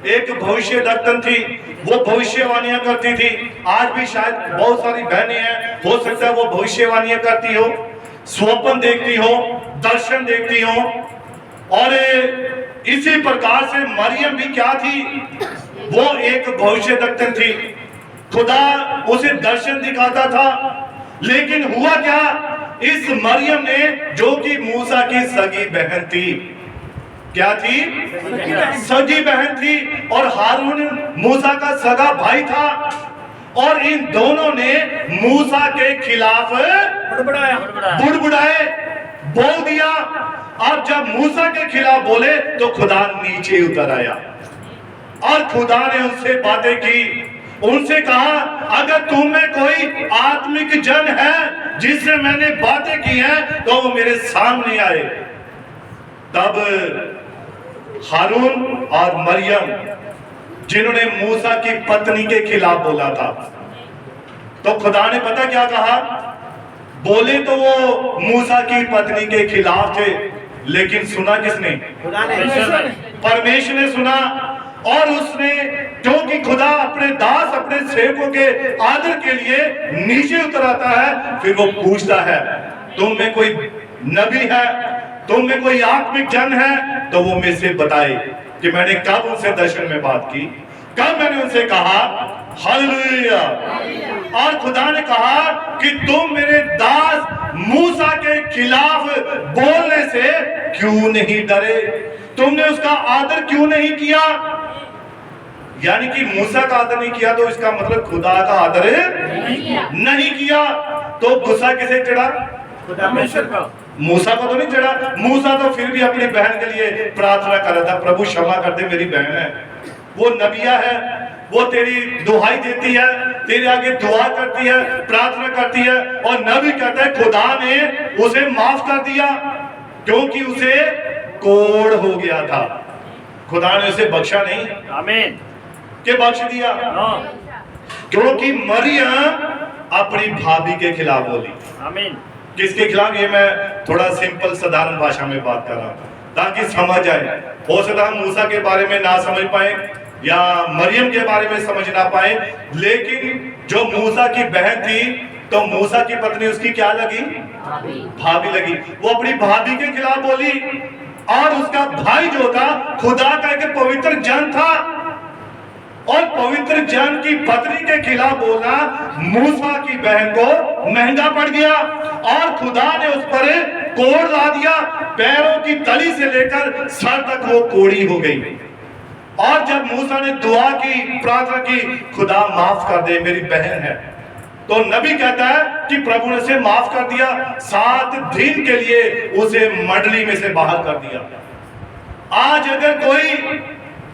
[SPEAKER 1] एक भविष्यद्वक्ता थी, वो भविष्यवाणियां करती थी। आज भी शायद बहुत सारी बहनें हैं, हो सकता है वो भविष्यवाणियां करती हो, स्वप्न देखती हो, दर्शन देखती हो। और इसी प्रकार से मरियम भी क्या थी? वो एक भविष्यद्वक्ता थी, खुदा उसे दर्शन दिखाता था। लेकिन हुआ क्या? इस मरियम ने, जो कि मूसा की सगी बहन थी, क्या थी? सगी बहन थी, और हारून मूसा का सगा भाई था, और इन दोनों ने मूसा के खिलाफ बुड़बुड़ाए, बोल दिया। अब जब मूसा के खिलाफ बोले तो खुदा नीचे उतर आया और खुदा ने उनसे बातें की, उनसे कहा अगर तुम में कोई आत्मिक जन है जिससे मैंने बातें की हैं तो वो मेरे सामने आए। तब हारून और मरियम, जिन्होंने मूसा की पत्नी के खिलाफ बोला था, तो खुदा ने पता क्या कहा? बोले तो वो मूसा की पत्नी के खिलाफ थे, लेकिन सुना किसने? परमेश्वर ने सुना। और उसने, क्योंकि खुदा अपने दास, अपने सेवकों के आदर के लिए नीचे उतर आता है, फिर वो पूछता है तुम में कोई नबी है, तुम में कोई आत्मिक जन है, तो वो मुझसे बताए कि मैंने कब उनसे दर्शन में बात की, कब मैंने उनसे कहा हालेलुया। और खुदा ने कहा कि तुम मेरे दास मूसा के खिलाफ बोलने से क्यों नहीं डरे? तुमने उसका आदर क्यों नहीं किया? यानी कि मूसा का आदर नहीं किया तो इसका मतलब खुदा का आदर नहीं किया। तो गुस्सा किसे चढ़ा? मूसा को तो नहीं चढ़ा। मूसा तो फिर भी अपनी बहन के लिए प्रार्थना कर रहा था, प्रभु क्षमा कर दे, मेरी बहन है, वो नबिया है, वो तेरी दुहाई देती है, तेरे आगे दुआ करती है, प्रार्थना करती है। और नबी कहता है खुदा ने उसे माफ कर दिया क्योंकि उसे कोढ़ हो गया था। खुदा ने उसे बख्शा नहीं, आमीन, के बख्श दिया, क्योंकि मरियम अपनी भाभी के खिलाफ बोली। आमीन। किसके खिलाफ? ये मैं थोड़ा सिंपल साधारण भाषा में बात कर रहा हूं ताकि समझ आए। हो सकता है मूसा के बारे में ना समझ पाए या मरियम के बारे में समझ ना पाए, लेकिन जो मूसा की बहन थी तो मूसा की पत्नी उसकी क्या लगी? भाभी लगी। वो अपनी भाभी के खिलाफ बोली, और उसका भाई जो था खुदा का एक पवित्र जन था, और पवित्र जन की पत्नी के खिलाफ बोलना मूसा की बहन को महंगा पड़ गया। और खुदा ने उस पर कोढ़ ला दिया, पैरों की तली से लेकर सर तक वो कोढ़ी हो गई। और जब मूसा ने दुआ की, प्रार्थना की, खुदा माफ कर दे, मेरी बहन है, तो नबी कहता है कि प्रभु ने उसे माफ कर दिया। 7 दिन के लिए उसे मंडली में से बाहर कर दिया। आज अगर कोई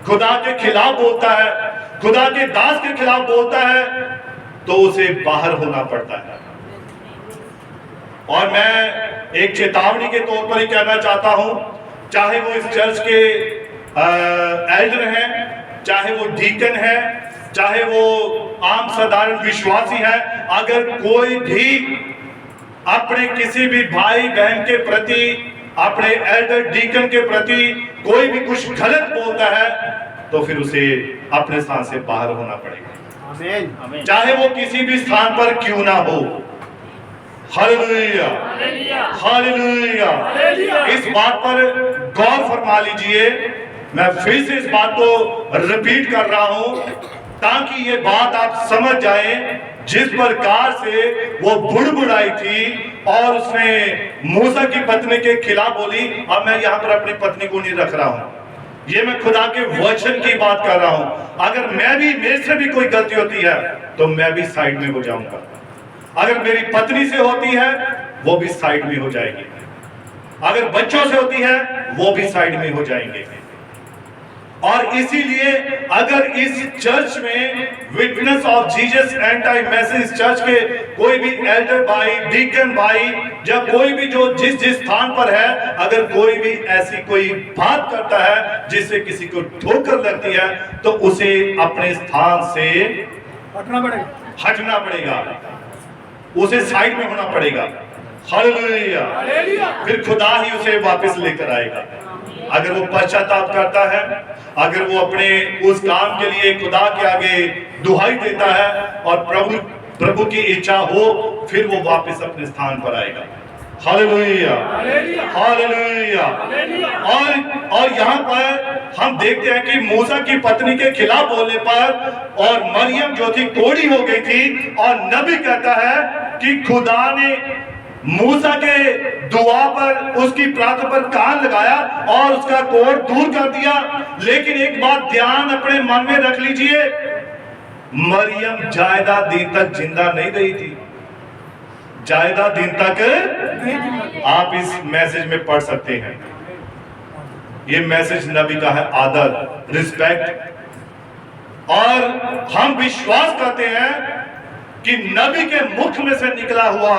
[SPEAKER 1] खुदा के खिलाफ बोलता है, खुदा के दास के खिलाफ बोलता है, तो उसे बाहर होना पड़ता है। और मैं एक चेतावनी के तौर पर ही कहना चाहता हूं, चाहे वो इस चर्च के एल्डर हैं, चाहे वो डीकन है, चाहे वो आम साधारण विश्वासी है, अगर कोई भी अपने किसी भी भाई बहन के प्रति, अपने एल्डर डीकन के प्रति कोई भी कुछ गलत बोलता है, तो फिर उसे अपने स्थान से बाहर होना पड़ेगा।
[SPEAKER 2] आमीन।
[SPEAKER 1] चाहे वो किसी भी स्थान पर क्यों ना हो। Hallelujah, hallelujah. इस बात पर गौर फरमा लीजिए। मैं फिर से इस बात को रिपीट कर रहा हूं ताकि ये बात आप समझ जाएं। जिस प्रकार से वो बुड़बुड़ाई थी और उसने मूसा की पत्नी के खिलाफ बोली, अब मैं यहाँ पर अपनी पत्नी को नहीं रख रहा हूं, ये मैं खुदा के वचन की बात कर रहा हूं। अगर मेरे से भी कोई गलती होती है तो मैं भी साइड में हो जाऊंगा। अगर मेरी पत्नी से होती है वो भी साइड में हो जाएगी, अगर बच्चों से होती है वो भी साइड में हो जाएंगे। और इसीलिए अगर इस चर्च में witness of Jesus anti message church के कोई भी एल्डर भाई, डीकन भाई, या कोई भी जो जिस स्थान पर है, अगर कोई भी ऐसी कोई बात करता है जिससे किसी को ठोकर लगती है, तो उसे अपने स्थान से हटना पड़ेगा, उसे साइड में होना पड़ेगा। हालेलुया। फिर खुदा ही उसे वापस लेकर आएगा। अगर वो पश्चाताप करता है, अगर वो अपने उस काम के लिए खुदा के आगे दुहाई देता है और प्रभु की इच्छा हो, फिर वो वापस अपने स्थान पर आएगा। Hallelujah, hallelujah. और यहाँ पर हम देखते हैं कि मूसा की पत्नी के खिलाफ बोलने पर और मरियम जो थी कोड़ी हो गई थी, और नबी कहता है कि खुदा ने मूसा के दुआ पर, उसकी प्रार्थना पर कान लगाया और उसका कोढ़ दूर कर दिया। लेकिन एक बात ध्यान अपने मन में रख लीजिए, मरियम ज्यादा दिन तक जिंदा नहीं रही थी, ज्यादा दिन तक। आप इस मैसेज में पढ़ सकते हैं, ये मैसेज नबी का है, आदर, रिस्पेक्ट। और हम विश्वास करते हैं कि नबी के मुख में से निकला हुआ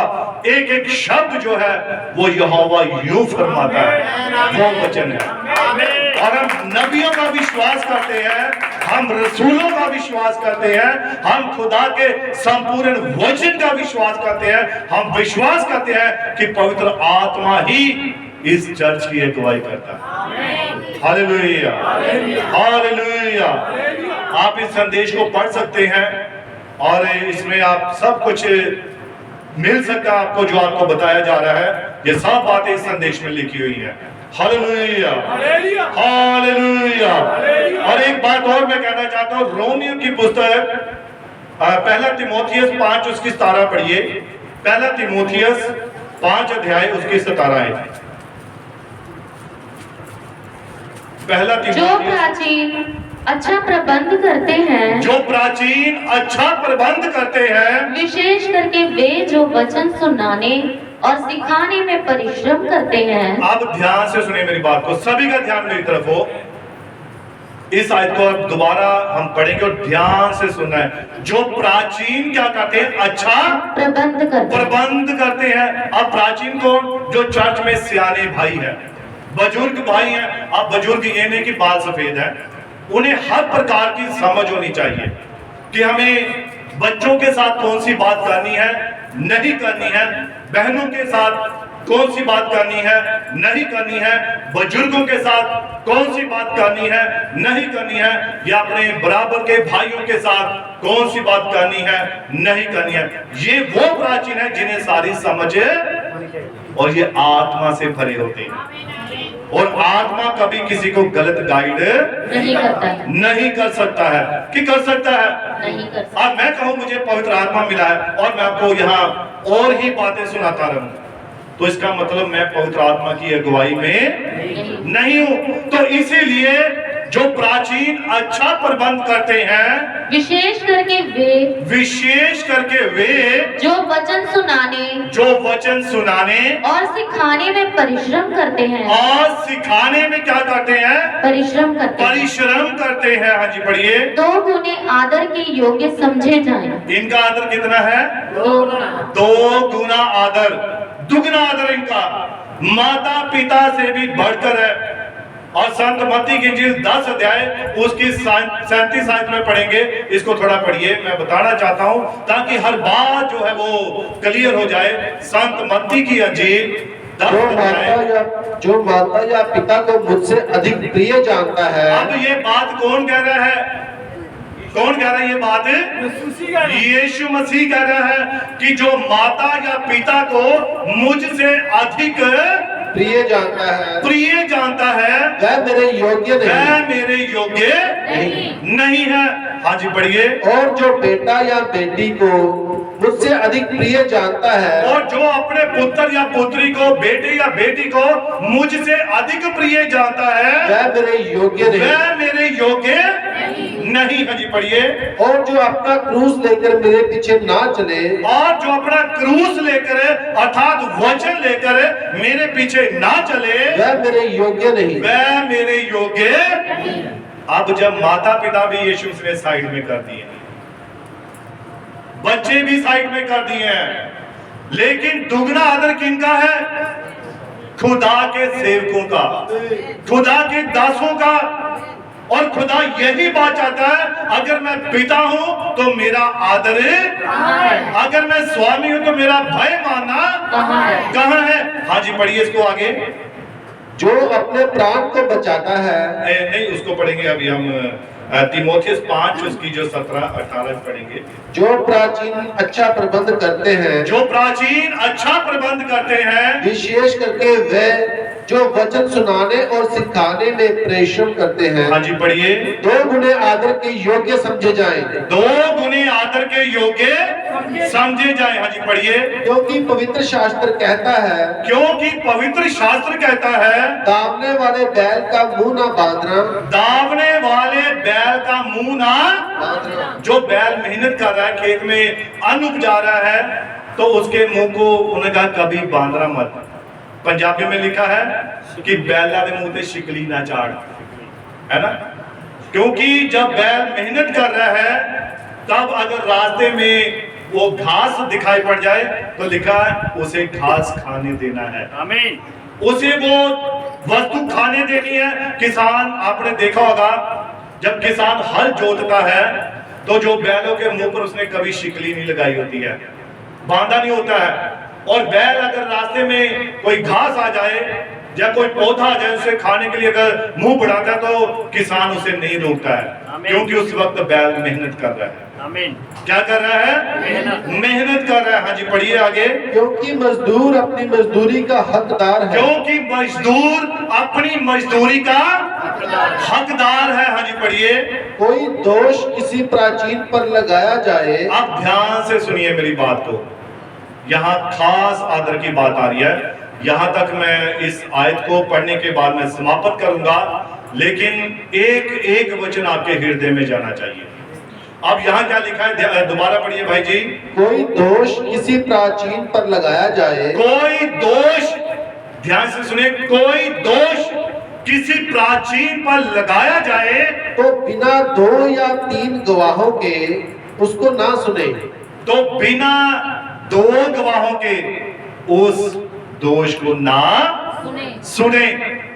[SPEAKER 1] एक एक शब्द जो है वो यहोवा यूं फरमाता है, वो वचन है। और हम नबियों का विश्वास करते हैं, हम रसूलों का विश्वास करते हैं, हम खुदा के संपूर्ण वचन का विश्वास करते हैं। हम विश्वास करते हैं कि पवित्र आत्मा ही इस चर्च की अगुवाई करता है। Hallelujah, hallelujah. आप इस संदेश को पढ़ सकते हैं और इसमें आप सब कुछ मिल सकता है आपको, जो आपको बताया जा रहा है। ये सब बातें इस संदेश में लिखी हुई है। Hallelujah, hallelujah. और एक बात और मैं कहना चाहता हूँ, रोमियो की पुस्तक पहला तिमोथियस 5 उसकी 17 पढ़िए। पहला तिमोथियस 5 अध्याय उसकी 17 है। पहला तिमोथियस
[SPEAKER 5] अच्छा प्रबंध करते हैं,
[SPEAKER 1] जो प्राचीन अच्छा प्रबंध करते हैं,
[SPEAKER 5] विशेष करके वे जो वचन सुनाने और सिखाने में परिश्रम करते हैं।
[SPEAKER 1] आप ध्यान से सुनिए मेरी बात को, सभी का ध्यान मेरी तरफ हो। इस आयत को अब दोबारा हम पढ़ेंगे और ध्यान से सुनना है। जो प्राचीन क्या करते हैं? अच्छा प्रबंध करते हैं। अब प्राचीन कौन? जो चर्च में सियाने भाई है, बुजुर्ग भाई हैं। अब बुजुर्ग ये नहीं कि बाल सफेद है, उन्हें हर प्रकार की समझ होनी चाहिए कि हमें बच्चों के साथ कौन सी बात करनी है, नहीं करनी है, बहनों के साथ कौन सी बात करनी है, नहीं करनी है, बुजुर्गों के साथ कौन सी बात करनी है, नहीं करनी है, या अपने बराबर के भाइयों के साथ कौन सी बात करनी है, नहीं करनी है। ये वो प्राचीन है जिन्हें सारी समझ है और ये आत्मा से भरे होते हैं। और आत्मा कभी किसी को गलत गाइड नहीं कर सकता है। कि कर सकता है?
[SPEAKER 5] नहीं कर सकता।
[SPEAKER 1] अब मैं कहूं मुझे पवित्र आत्मा मिला है और मैं आपको यहाँ और ही बातें सुनाता रहूं, तो इसका मतलब मैं पवित्र आत्मा की अगुवाई में नहीं हूं। तो इसीलिए जो प्राचीन अच्छा प्रबंध करते हैं, विशेष करके वे
[SPEAKER 5] जो वचन सुनाने
[SPEAKER 1] और
[SPEAKER 5] सिखाने में परिश्रम करते हैं।
[SPEAKER 1] और सिखाने में क्या करते हैं? परिश्रम करते हैं। हाँ जी पढ़िए।
[SPEAKER 5] 2 गुने आदर के योग्य समझे जाएं।
[SPEAKER 1] इनका आदर कितना है? 2 गुना आदर, दुगना आदर इनका माता पिता से भी बढ़कर है। और संत मत्ती की इंजील 10 अध्याय उसकी 37 आयत में पढ़ेंगे। इसको थोड़ा पढ़िए, मैं बताना चाहता हूं ताकि हर बात जो है वो क्लियर हो जाए। संत मत्ती की इंजील 10 अध्याय।
[SPEAKER 4] जो माता या पिता को मुझसे अधिक प्रिय जानता है।
[SPEAKER 1] अब ये बात कौन कह रहा है? कौन कह रहा है ये बात? यीशु मसीह कह रहा है कि जो माता या पिता को मुझसे अधिक प्रिय जानता है
[SPEAKER 4] वह मेरे योग्य नहीं,
[SPEAKER 1] वह मेरे योग्य नहीं है। हाँ जी पढ़िए।
[SPEAKER 4] और जो बेटा या बेटी को मुझसे अधिक प्रिय जानता है,
[SPEAKER 1] और जो अपने पुत्र या पुत्री को, बेटे या बेटी को मुझसे अधिक प्रिय जानता है
[SPEAKER 4] वह मेरे योग्य नहीं,
[SPEAKER 1] वह मेरे योग्य नहीं। हाँ जी पढ़िए।
[SPEAKER 4] और जो अपना क्रूस लेकर मेरे पीछे ना चले,
[SPEAKER 1] और जो अपना क्रूस लेकर अर्थात वचन लेकर मेरे पीछे ना चले
[SPEAKER 4] वह मेरे योग्य नहीं,
[SPEAKER 1] वह मेरे योग्य। अब जब माता पिता भी यीशु ने साइड में कर दिए, बच्चे भी साइड में कर दिए हैं, लेकिन दुगना आदर किनका है? खुदा के सेवकों का, खुदा के दासों का। और खुदा यही बात चाहता है, अगर मैं पिता हूं तो मेरा आदर, अगर मैं स्वामी हूं तो मेरा भय मानना कहां है? हाँ जी पढ़िए इसको आगे।
[SPEAKER 4] जो अपने प्राण को बचाता है।
[SPEAKER 1] नहीं उसको पढ़ेंगे अभी हम। तीमुथियुस 5 उसकी जो 17-18 पढ़ेंगे।
[SPEAKER 4] जो प्राचीन अच्छा प्रबंध करते हैं,
[SPEAKER 1] जो प्राचीन अच्छा प्रबंध करते हैं,
[SPEAKER 4] विशेष करके वे जो वचन सुनाने और सिखाने में परिश्रम करते हैं।
[SPEAKER 1] हाँ जी पढ़िए।
[SPEAKER 4] 2 गुने आदर के योग्य समझे जाएं।
[SPEAKER 1] 2 गुने आदर के योग्य समझे जाएं। हाँ जी पढ़िए।
[SPEAKER 4] क्योंकि पवित्र शास्त्र कहता है,
[SPEAKER 1] क्योंकि पवित्र शास्त्र कहता है,
[SPEAKER 4] दावने वाले बैल का मुंह ना बांधना,
[SPEAKER 1] दावने वाले बैल का मुंह ना
[SPEAKER 4] बांधना।
[SPEAKER 1] जो बैल मेहनत कर रहा है, खेत में अन्न उपजा रहा है, तो उसके मुंह को उन्होंने कहा कभी बांधना मत। पंजाबी में लिखा है कि बैला के मुंह से शिकली ना चाड़, है ना? क्योंकि जब बैल मेहनत कर रहा है, तब अगर रास्ते में वो घास दिखाई पड़ जाए तो लिखा है उसे घास खाने देना है। आमीन। उसे वो वस्तु खाने देनी है। किसान, आपने देखा होगा जब किसान हल जोतता है तो जो बैलों के मुंह पर उसने कभी शिकली नहीं लगाई होती है, बांधा नहीं होता है। और बैल अगर रास्ते में कोई घास आ जाए या कोई पौधा आ जाए उसे खाने के लिए अगर मुंह बढ़ाता है तो किसान उसे नहीं रोकता है, क्योंकि उस वक्त बैल मेहनत कर रहा है। आमीन। क्या कर रहा है? मेहनत कर रहा है। हाँ जी पढ़िए आगे।
[SPEAKER 4] क्योंकि मजदूर अपनी मजदूरी का हकदार है।
[SPEAKER 1] क्योंकि मजदूर अपनी मजदूरी का हकदार है। हाँ जी पढ़िए।
[SPEAKER 4] कोई दोष किसी प्राचीन पर लगाया जाए।
[SPEAKER 1] अब ध्यान से सुनिए मेरी बात को, यहाँ खास आदर की बात आ रही है। यहाँ तक मैं इस आयत को पढ़ने के बाद मैं समाप्त करूंगा, लेकिन एक एक वचन आपके हृदय में जाना चाहिए। अब यहाँ क्या लिखा है, दोबारा पढ़िए भाई जी।
[SPEAKER 4] कोई दोष किसी प्राचीन पर लगाया जाए।
[SPEAKER 1] कोई दोष, ध्यान से सुनिए, कोई दोष किसी प्राचीन पर लगाया जाए
[SPEAKER 4] तो बिना 2 या 3 गवाहों के उसको ना सुने।
[SPEAKER 1] तो बिना 2 गवाहों के उस दोष को ना सुने।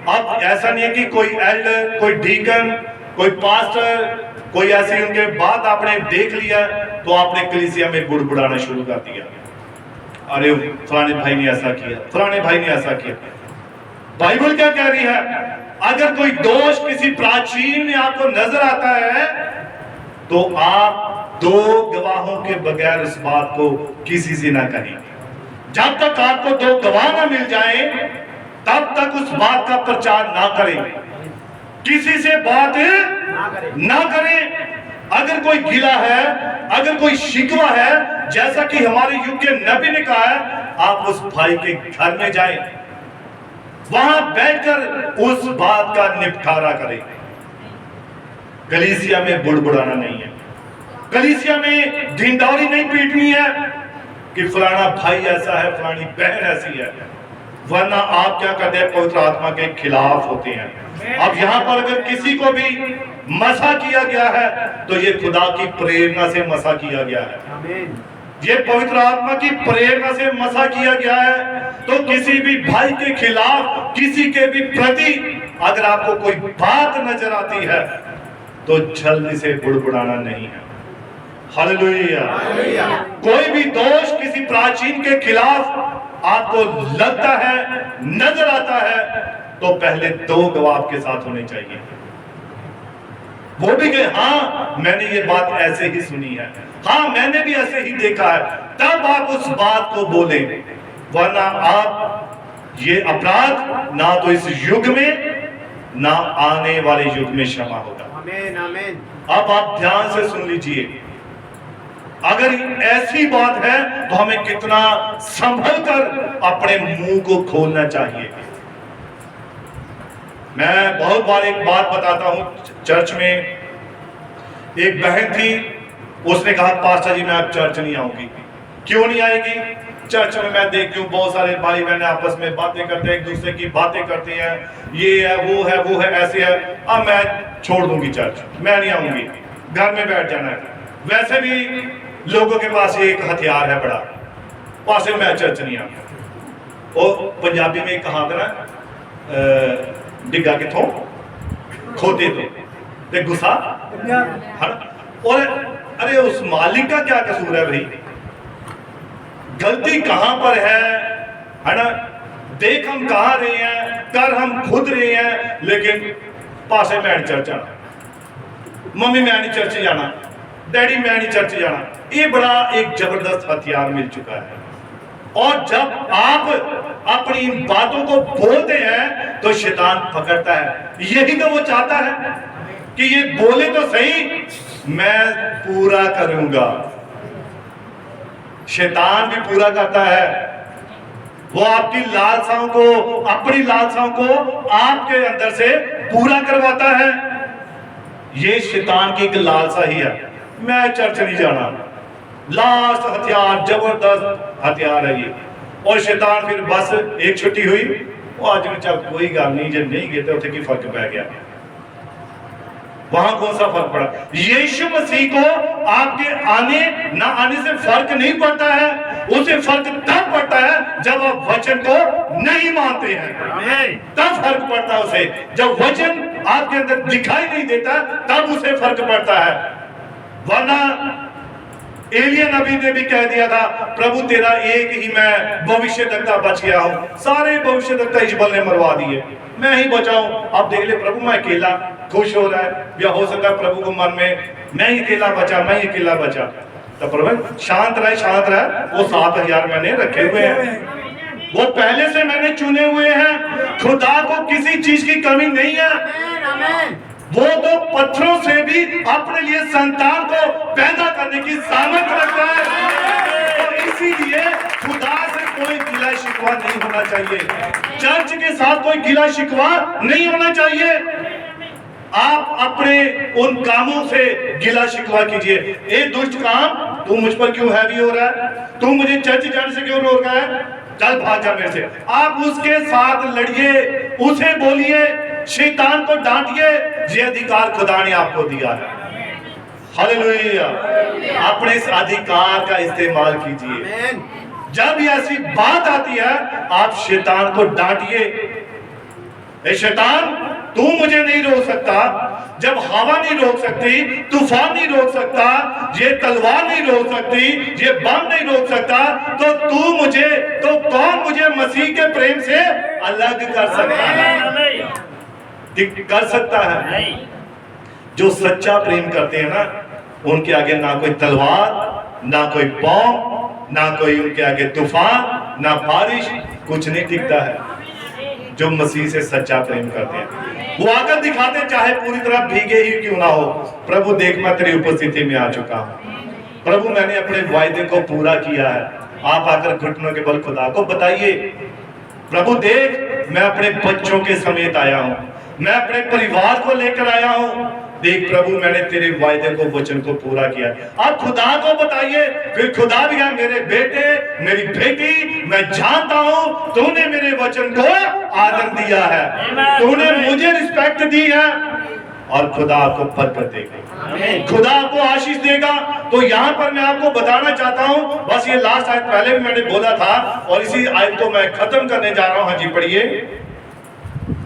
[SPEAKER 1] अब ऐसा नहीं है कि कोई एल्डर, कोई डीकन, कोई पास्टर, कोई ऐसी उनके बात आपने देख लिया तो आपने कलीसिया में बुड़बुड़ाना शुरू कर दिया, अरे फलाने भाई ने ऐसा किया, फलाने भाई ने ऐसा किया। बाइबल क्या कह रही है? अगर कोई दोष किसी प्राचीन में आपको नजर आता है तो आप 2 गवाहों के बगैर उस बात को किसी से ना कहें। जब तक आपको 2 गवाह ना मिल जाए तब तक उस बात का प्रचार ना करें, किसी से बात ना करें। अगर कोई गिला है, अगर कोई शिकवा है, जैसा कि हमारे युग के नबी ने कहा है, आप उस भाई के घर में जाएं, वहां बैठकर उस बात का निपटारा करें। कलीसिया में बुड़बुड़ाना नहीं है, कलीसिया में ढिंढोरी नहीं पीटनी है कि फलाना भाई ऐसा है, फलानी बहन ऐसी है, वरना आप क्या करते हैं, पवित्र आत्मा के खिलाफ होते हैं। अब यहाँ पर अगर किसी को भी मसा किया गया है तो ये खुदा की प्रेरणा से मसा किया गया है, ये पवित्र आत्मा की प्रेरणा से मसा किया गया है। तो किसी भी भाई के खिलाफ, किसी के भी प्रति अगर आपको कोई बात नजर आती है तो जल्दी से बुड़बुड़ाना नहीं है। हालेलुया। कोई भी दोष किसी प्राचीन के खिलाफ आपको लगता है, नजर आता है, तो पहले 2 गवाह के साथ होने चाहिए। वो भी कहे हाँ मैंने ये बात ऐसे ही सुनी है, हाँ मैंने भी ऐसे ही देखा है, तब आप उस बात को बोले। वरना आप ये अपराध ना तो इस युग में ना आने वाले युग में क्षमा होगा।
[SPEAKER 2] आमीन आमीन।
[SPEAKER 1] अब आप ध्यान से सुन लीजिए, अगर ऐसी बात है तो हमें कितना संभल कर अपने मुंह को खोलना चाहिए। मैं बहुत बार एक बात बताता हूं, चर्च में एक बहन थी, उसने कहा पास्टर जी मैं अब चर्च नहीं आऊंगी। क्यों नहीं आएगी? चर्च में मैं देखती हूँ बहुत सारे भाई बहन आपस में बातें करते हैं, एक दूसरे की बातें करते हैं, ये है वो है ऐसे है, अब मैं छोड़ दूंगी चर्च, मैं नहीं आऊंगी, घर में बैठ जाना है। वैसे भी लोगों के पास ये एक हथियार है बड़ा, पास मैं चर्च नहीं आऊंगा। और पंजाबी में कहावत ना डिगा किथों खोते तो गुस्सा। और अरे उस मालिक का क्या कसूर है भाई, गलती कहां पर है ना? देख हम कहां रहे हैं, कर हम खुद रहे हैं, लेकिन पासे मैं नहीं चर्च जाना, मम्मी मैं नहीं चर्च जाना, डैडी मैं नहीं चर्च जाना। ये बड़ा एक जबरदस्त हथियार मिल चुका है। और जब आप अपनी इन बातों को बोलते हैं तो शैतान पकड़ता है। यही तो वो चाहता है कि ये बोले तो सही, मैं पूरा करूंगा। शैतान भी पूरा करता है, वो आपकी लालसाओं को, अपनी लालसाओं को आपके अंदर से पूरा करवाता है। ये शैतान की एक लालसा ही है, मैं चर्च नहीं जाना। लास्ट हथियार, जबरदस्त हथियार है ये। और शैतान फिर बस एक छुट्टी हुई, वो आज में चल कोई गल नहीं, जब नहीं गए तो उसे की फर्क पै गया। वहां कौन सा फर्क पड़ा? यीशु मसीह को आपके आने ना आने से फर्क नहीं पड़ता है, उसे फर्क तब पड़ता है जब आप वचन को नहीं मानते हैं, तब फर्क पड़ता है उसे। जब वचन आपके अंदर दिखाई नहीं देता तब उसे फर्क पड़ता है। वरना एलिया नबी ने भी कह दिया था, प्रभु तेरा एक ही मैं भविष्यद्वक्ता बच गया हूं, सारे भविष्यद्वक्ता इजबल ने मरवा दिए, मैं ही बचाऊं। अब देख ले प्रभु मैं अकेला, खुश हो रहा है, या हो सकता है प्रभु को मन में मैं ही अकेला बचा, मैं ही अकेला बचा। तो प्रभु शांत रहे, वो 7000 मैंने रखे हुए हैं, वो पहले से मैंने चुने हुए हैं। खुदा को किसी चीज की कमी नहीं है, वो तो पत्थरों से भी अपने लिए संतान को पैदा करने की सामर्थ्य रखता है। तो इसीलिए खुदा से कोई गिला शिकवा नहीं होना चाहिए, चर्च के साथ कोई गिला शिकवा नहीं होना चाहिए। आप अपने उन कामों से गिला शिकवा कीजिए, ए दुष्ट काम तू मुझ पर क्यों हैवी हो रहा है, तू मुझे चर्च जाने से क्यों रोक रहा है, चल भाग जा मेरे से। आप उसके साथ लड़िए, उसे बोलिए, शैतान को डांटिए, ये अधिकार खुदा ने आपको दिया है। हालेलुया। अपने इस अधिकार का इस्तेमाल कीजिए। जब ऐसी बात आती है आप शैतान को डांटिए, ए शैतान तू मुझे नहीं रोक सकता, जब हवा नहीं रोक सकती, तूफान नहीं रोक सकता, ये तलवार नहीं रोक सकती, ये बम नहीं रोक सकता, तो तू मुझे, तो कौन मुझे मसीह के प्रेम से अलग कर सकता है? कर सकता है। जो सच्चा प्रेम करते हैं ना, उनके आगे ना कोई तलवार, ना कोई बम, ना कोई उनके आगे तूफान, ना बारिश, कुछ नहीं टिकता है। जो मसीह से सच्चा प्रेम करते हैं वो आकर दिखाते, चाहे पूरी तरह भीगे ही क्यों ना हो, प्रभु देख मैं तेरी उपस्थिति में आ चुका हूं, प्रभु मैंने अपने वायदे को पूरा किया है। आप आकर घुटनों के बल खुदा को बताइए, प्रभु देख मैं अपने बच्चों के समेत आया हूं, मैं अपने परिवार को लेकर आया हूं, देख प्रभु मैंने तेरे वायदे को, वचन को पूरा किया। आप खुदा को बताइए, फिर खुदा भी है, मेरे बेटे मेरी बेटी, मैं जानता हूं तूने मेरे वचन को आदर दिया है, तूने मुझे रिस्पेक्ट दी है, और खुदा आपको बरकत देगा, खुदा आपको आशीष देगा। तो यहाँ पर मैं आपको बताना चाहता हूँ, बस ये लास्ट आयत पहले भी मैंने बोला था और इसी आयत को मैं खत्म करने जा रहा हूँ। हाँ जी पढ़िए।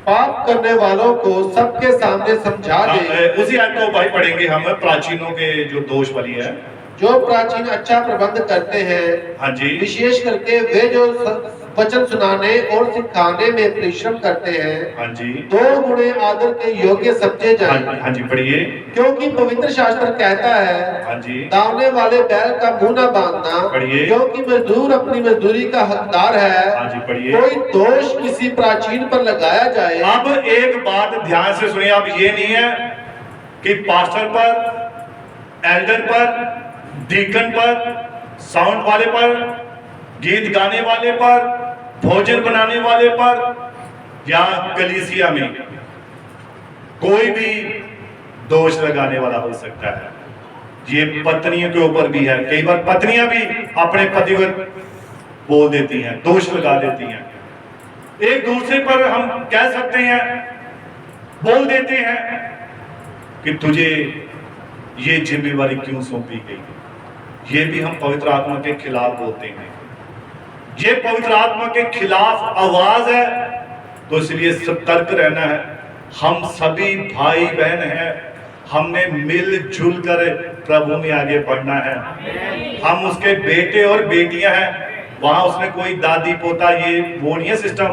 [SPEAKER 4] पाप करने वालों को सबके सामने समझा दे।
[SPEAKER 1] उसी आयत को भाई पढ़ेंगे हम, प्राचीनों के जो दोष वाली है।
[SPEAKER 4] जो प्राचीन अच्छा प्रबंध करते हैं,
[SPEAKER 1] हाँ जी,
[SPEAKER 4] विशेष करके वे जो वचन सुनाने और सिखाने में परिश्रम करते हैं,
[SPEAKER 1] हाँ जी,
[SPEAKER 4] 2 गुणे आदर के योग्य समझे जाएं।
[SPEAKER 1] हाँ जी, पढ़िए।
[SPEAKER 4] क्योंकि पवित्र शास्त्र कहता है,
[SPEAKER 1] हाँ जी,
[SPEAKER 4] दावने वाले बैल का मुंह न बांधना,
[SPEAKER 1] पढ़िए।
[SPEAKER 4] क्योंकि मजदूर अपनी मजदूरी का हकदार है।
[SPEAKER 1] हाँ जी, पढ़िए।
[SPEAKER 4] कोई दोष किसी प्राचीन पर लगाया जाए।
[SPEAKER 1] अब एक बात ध्यान से सुनिए, अब ये नहीं है कि पास्टर पर, एल्डर पर, डीकन पर, साउंड वाले पर, गीत गाने वाले पर, भोजन बनाने वाले पर, या कलीसिया में कोई भी दोष लगाने वाला हो सकता है। ये पत्नियों के ऊपर भी है। कई बार पत्नियां भी अपने पति को बोल देती हैं, दोष लगा देती हैं। एक दूसरे पर हम कह सकते हैं, बोल देते हैं कि तुझे ये जिम्मेवारी क्यों सौंपी गई। ये भी हम पवित्र आत्मा के खिलाफ बोलते हैं। ये पवित्र आत्मा के खिलाफ आवाज है, तो इसलिए सतर्क रहना है। हम सभी भाई बहन हैं, हमने मिलजुल कर प्रभु में आगे बढ़ना है। हम उसके बेटे और बेटियां हैं। वहां उसने कोई दादी पोता ये वो नहीं है सिस्टम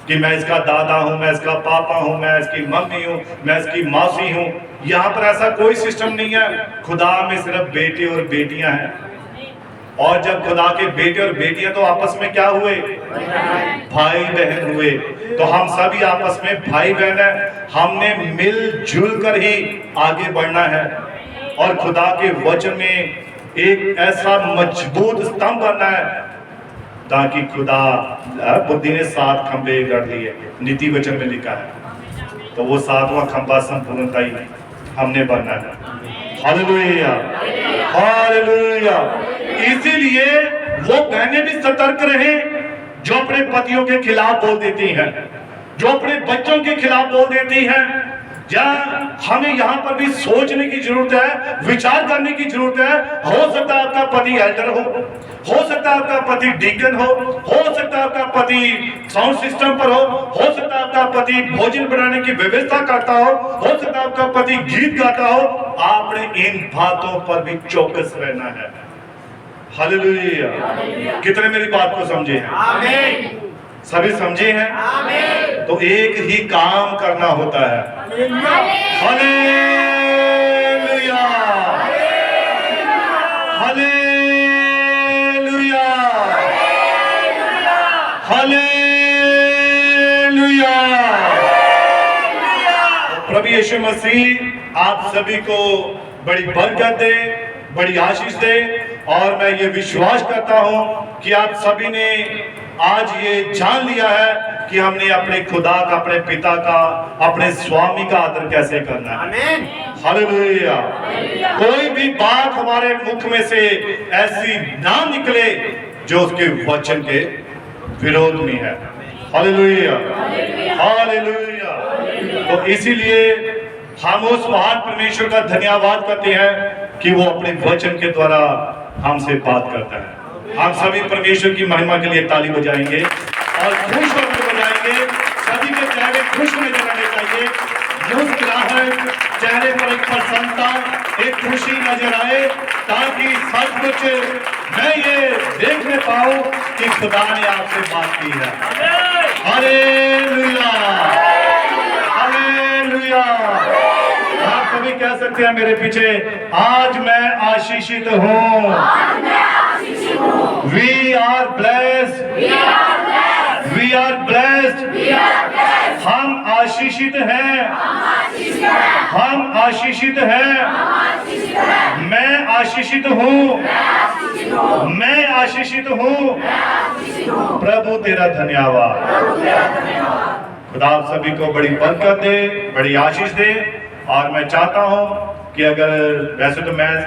[SPEAKER 1] कि मैं इसका दादा हूं, मैं इसका पापा हूं, मैं इसकी मम्मी हूं, मैं इसकी मौसी हूं। यहाँ पर ऐसा कोई सिस्टम नहीं है। खुदा में सिर्फ बेटे और बेटियां हैं। और जब खुदा के बेटे और बेटियां तो आपस में क्या हुए, भाई बहन हुए। तो हम सभी आपस में भाई बहन हैं। हमने मिलजुल कर ही आगे बढ़ना है और खुदा के वचन में एक ऐसा मजबूत स्तंभ बनना है ताकि खुदा, बुद्धि ने 7 खंभे गढ़ लिए, नीति वचन में लिखा है, तो वो 7वां खंभा संपूर्णता ही हमने बनना है। Hallelujah, hallelujah. इसीलिए वो बहनें भी सतर्क रहे जो अपने पतियों के खिलाफ बोल देती हैं, जो अपने बच्चों के खिलाफ बोल देती हैं। या हमें यहाँ पर भी सोचने की जरूरत है, विचार करने की जरूरत है। हो सकता है आपका पति एल्डर हो सकता है आपका पति डीकन हो सकता है आपका पति साउंड सिस्टम पर हो सकता है आपका पति भोजन बनाने की व्यवस्था करता हो सकता है आपका पति गीत गाता हो। आपने इन बातों पर भी चौकस रहना है। हालेलुया। कितने मेरी बात को समझे हैं? आमीन। सभी समझे हैं? आमीन। तो एक ही काम करना होता है। Hallelujah, hallelujah, hallelujah. प्रभु यीशु मसीह आप सभी को बड़ी बरकत दे, बड़ी आशीष दे। और मैं ये विश्वास करता हूं कि आप सभी ने आज ये जान लिया है कि हमने अपने खुदा का, अपने पिता का, अपने स्वामी का आदर कैसे करना है। आमीन। हालेलुया। कोई भी बात हमारे मुख में से ऐसी ना निकले जो उसके वचन के विरोध में है। Hallelujah, hallelujah. तो इसीलिए हम उस महान परमेश्वर का धन्यवाद करते हैं कि वो अपने वचन के द्वारा हमसे बात करता है। हम सभी परमेश्वर की महिमा के लिए ताली बजाएंगे और खुश होकर बजाएंगे। सभी के चेहरे खुश नजर आने चाहिए, मुस्कुराहट, चेहरे पर एक प्रसन्नता, एक खुशी नजर आए, ताकि सचमुच मैं ये देखने पाऊं कि खुदा ने आपसे बात की है। Hallelujah, hallelujah. आप सभी कह सकते हैं मेरे पीछे, आज मैं आशीषित हूँ। We are blessed. We are blessed. हम आशीषित हैं। हम आशीषित हैं। मैं आशीषित हूँ। मैं आशीषित हूँ। प्रभु तेरा धन्यवाद। खुदा आप सभी को बड़ी बरकत दे, बड़ी आशीष दे। और मैं चाहता हूँ कि अगर वैसे तो मैं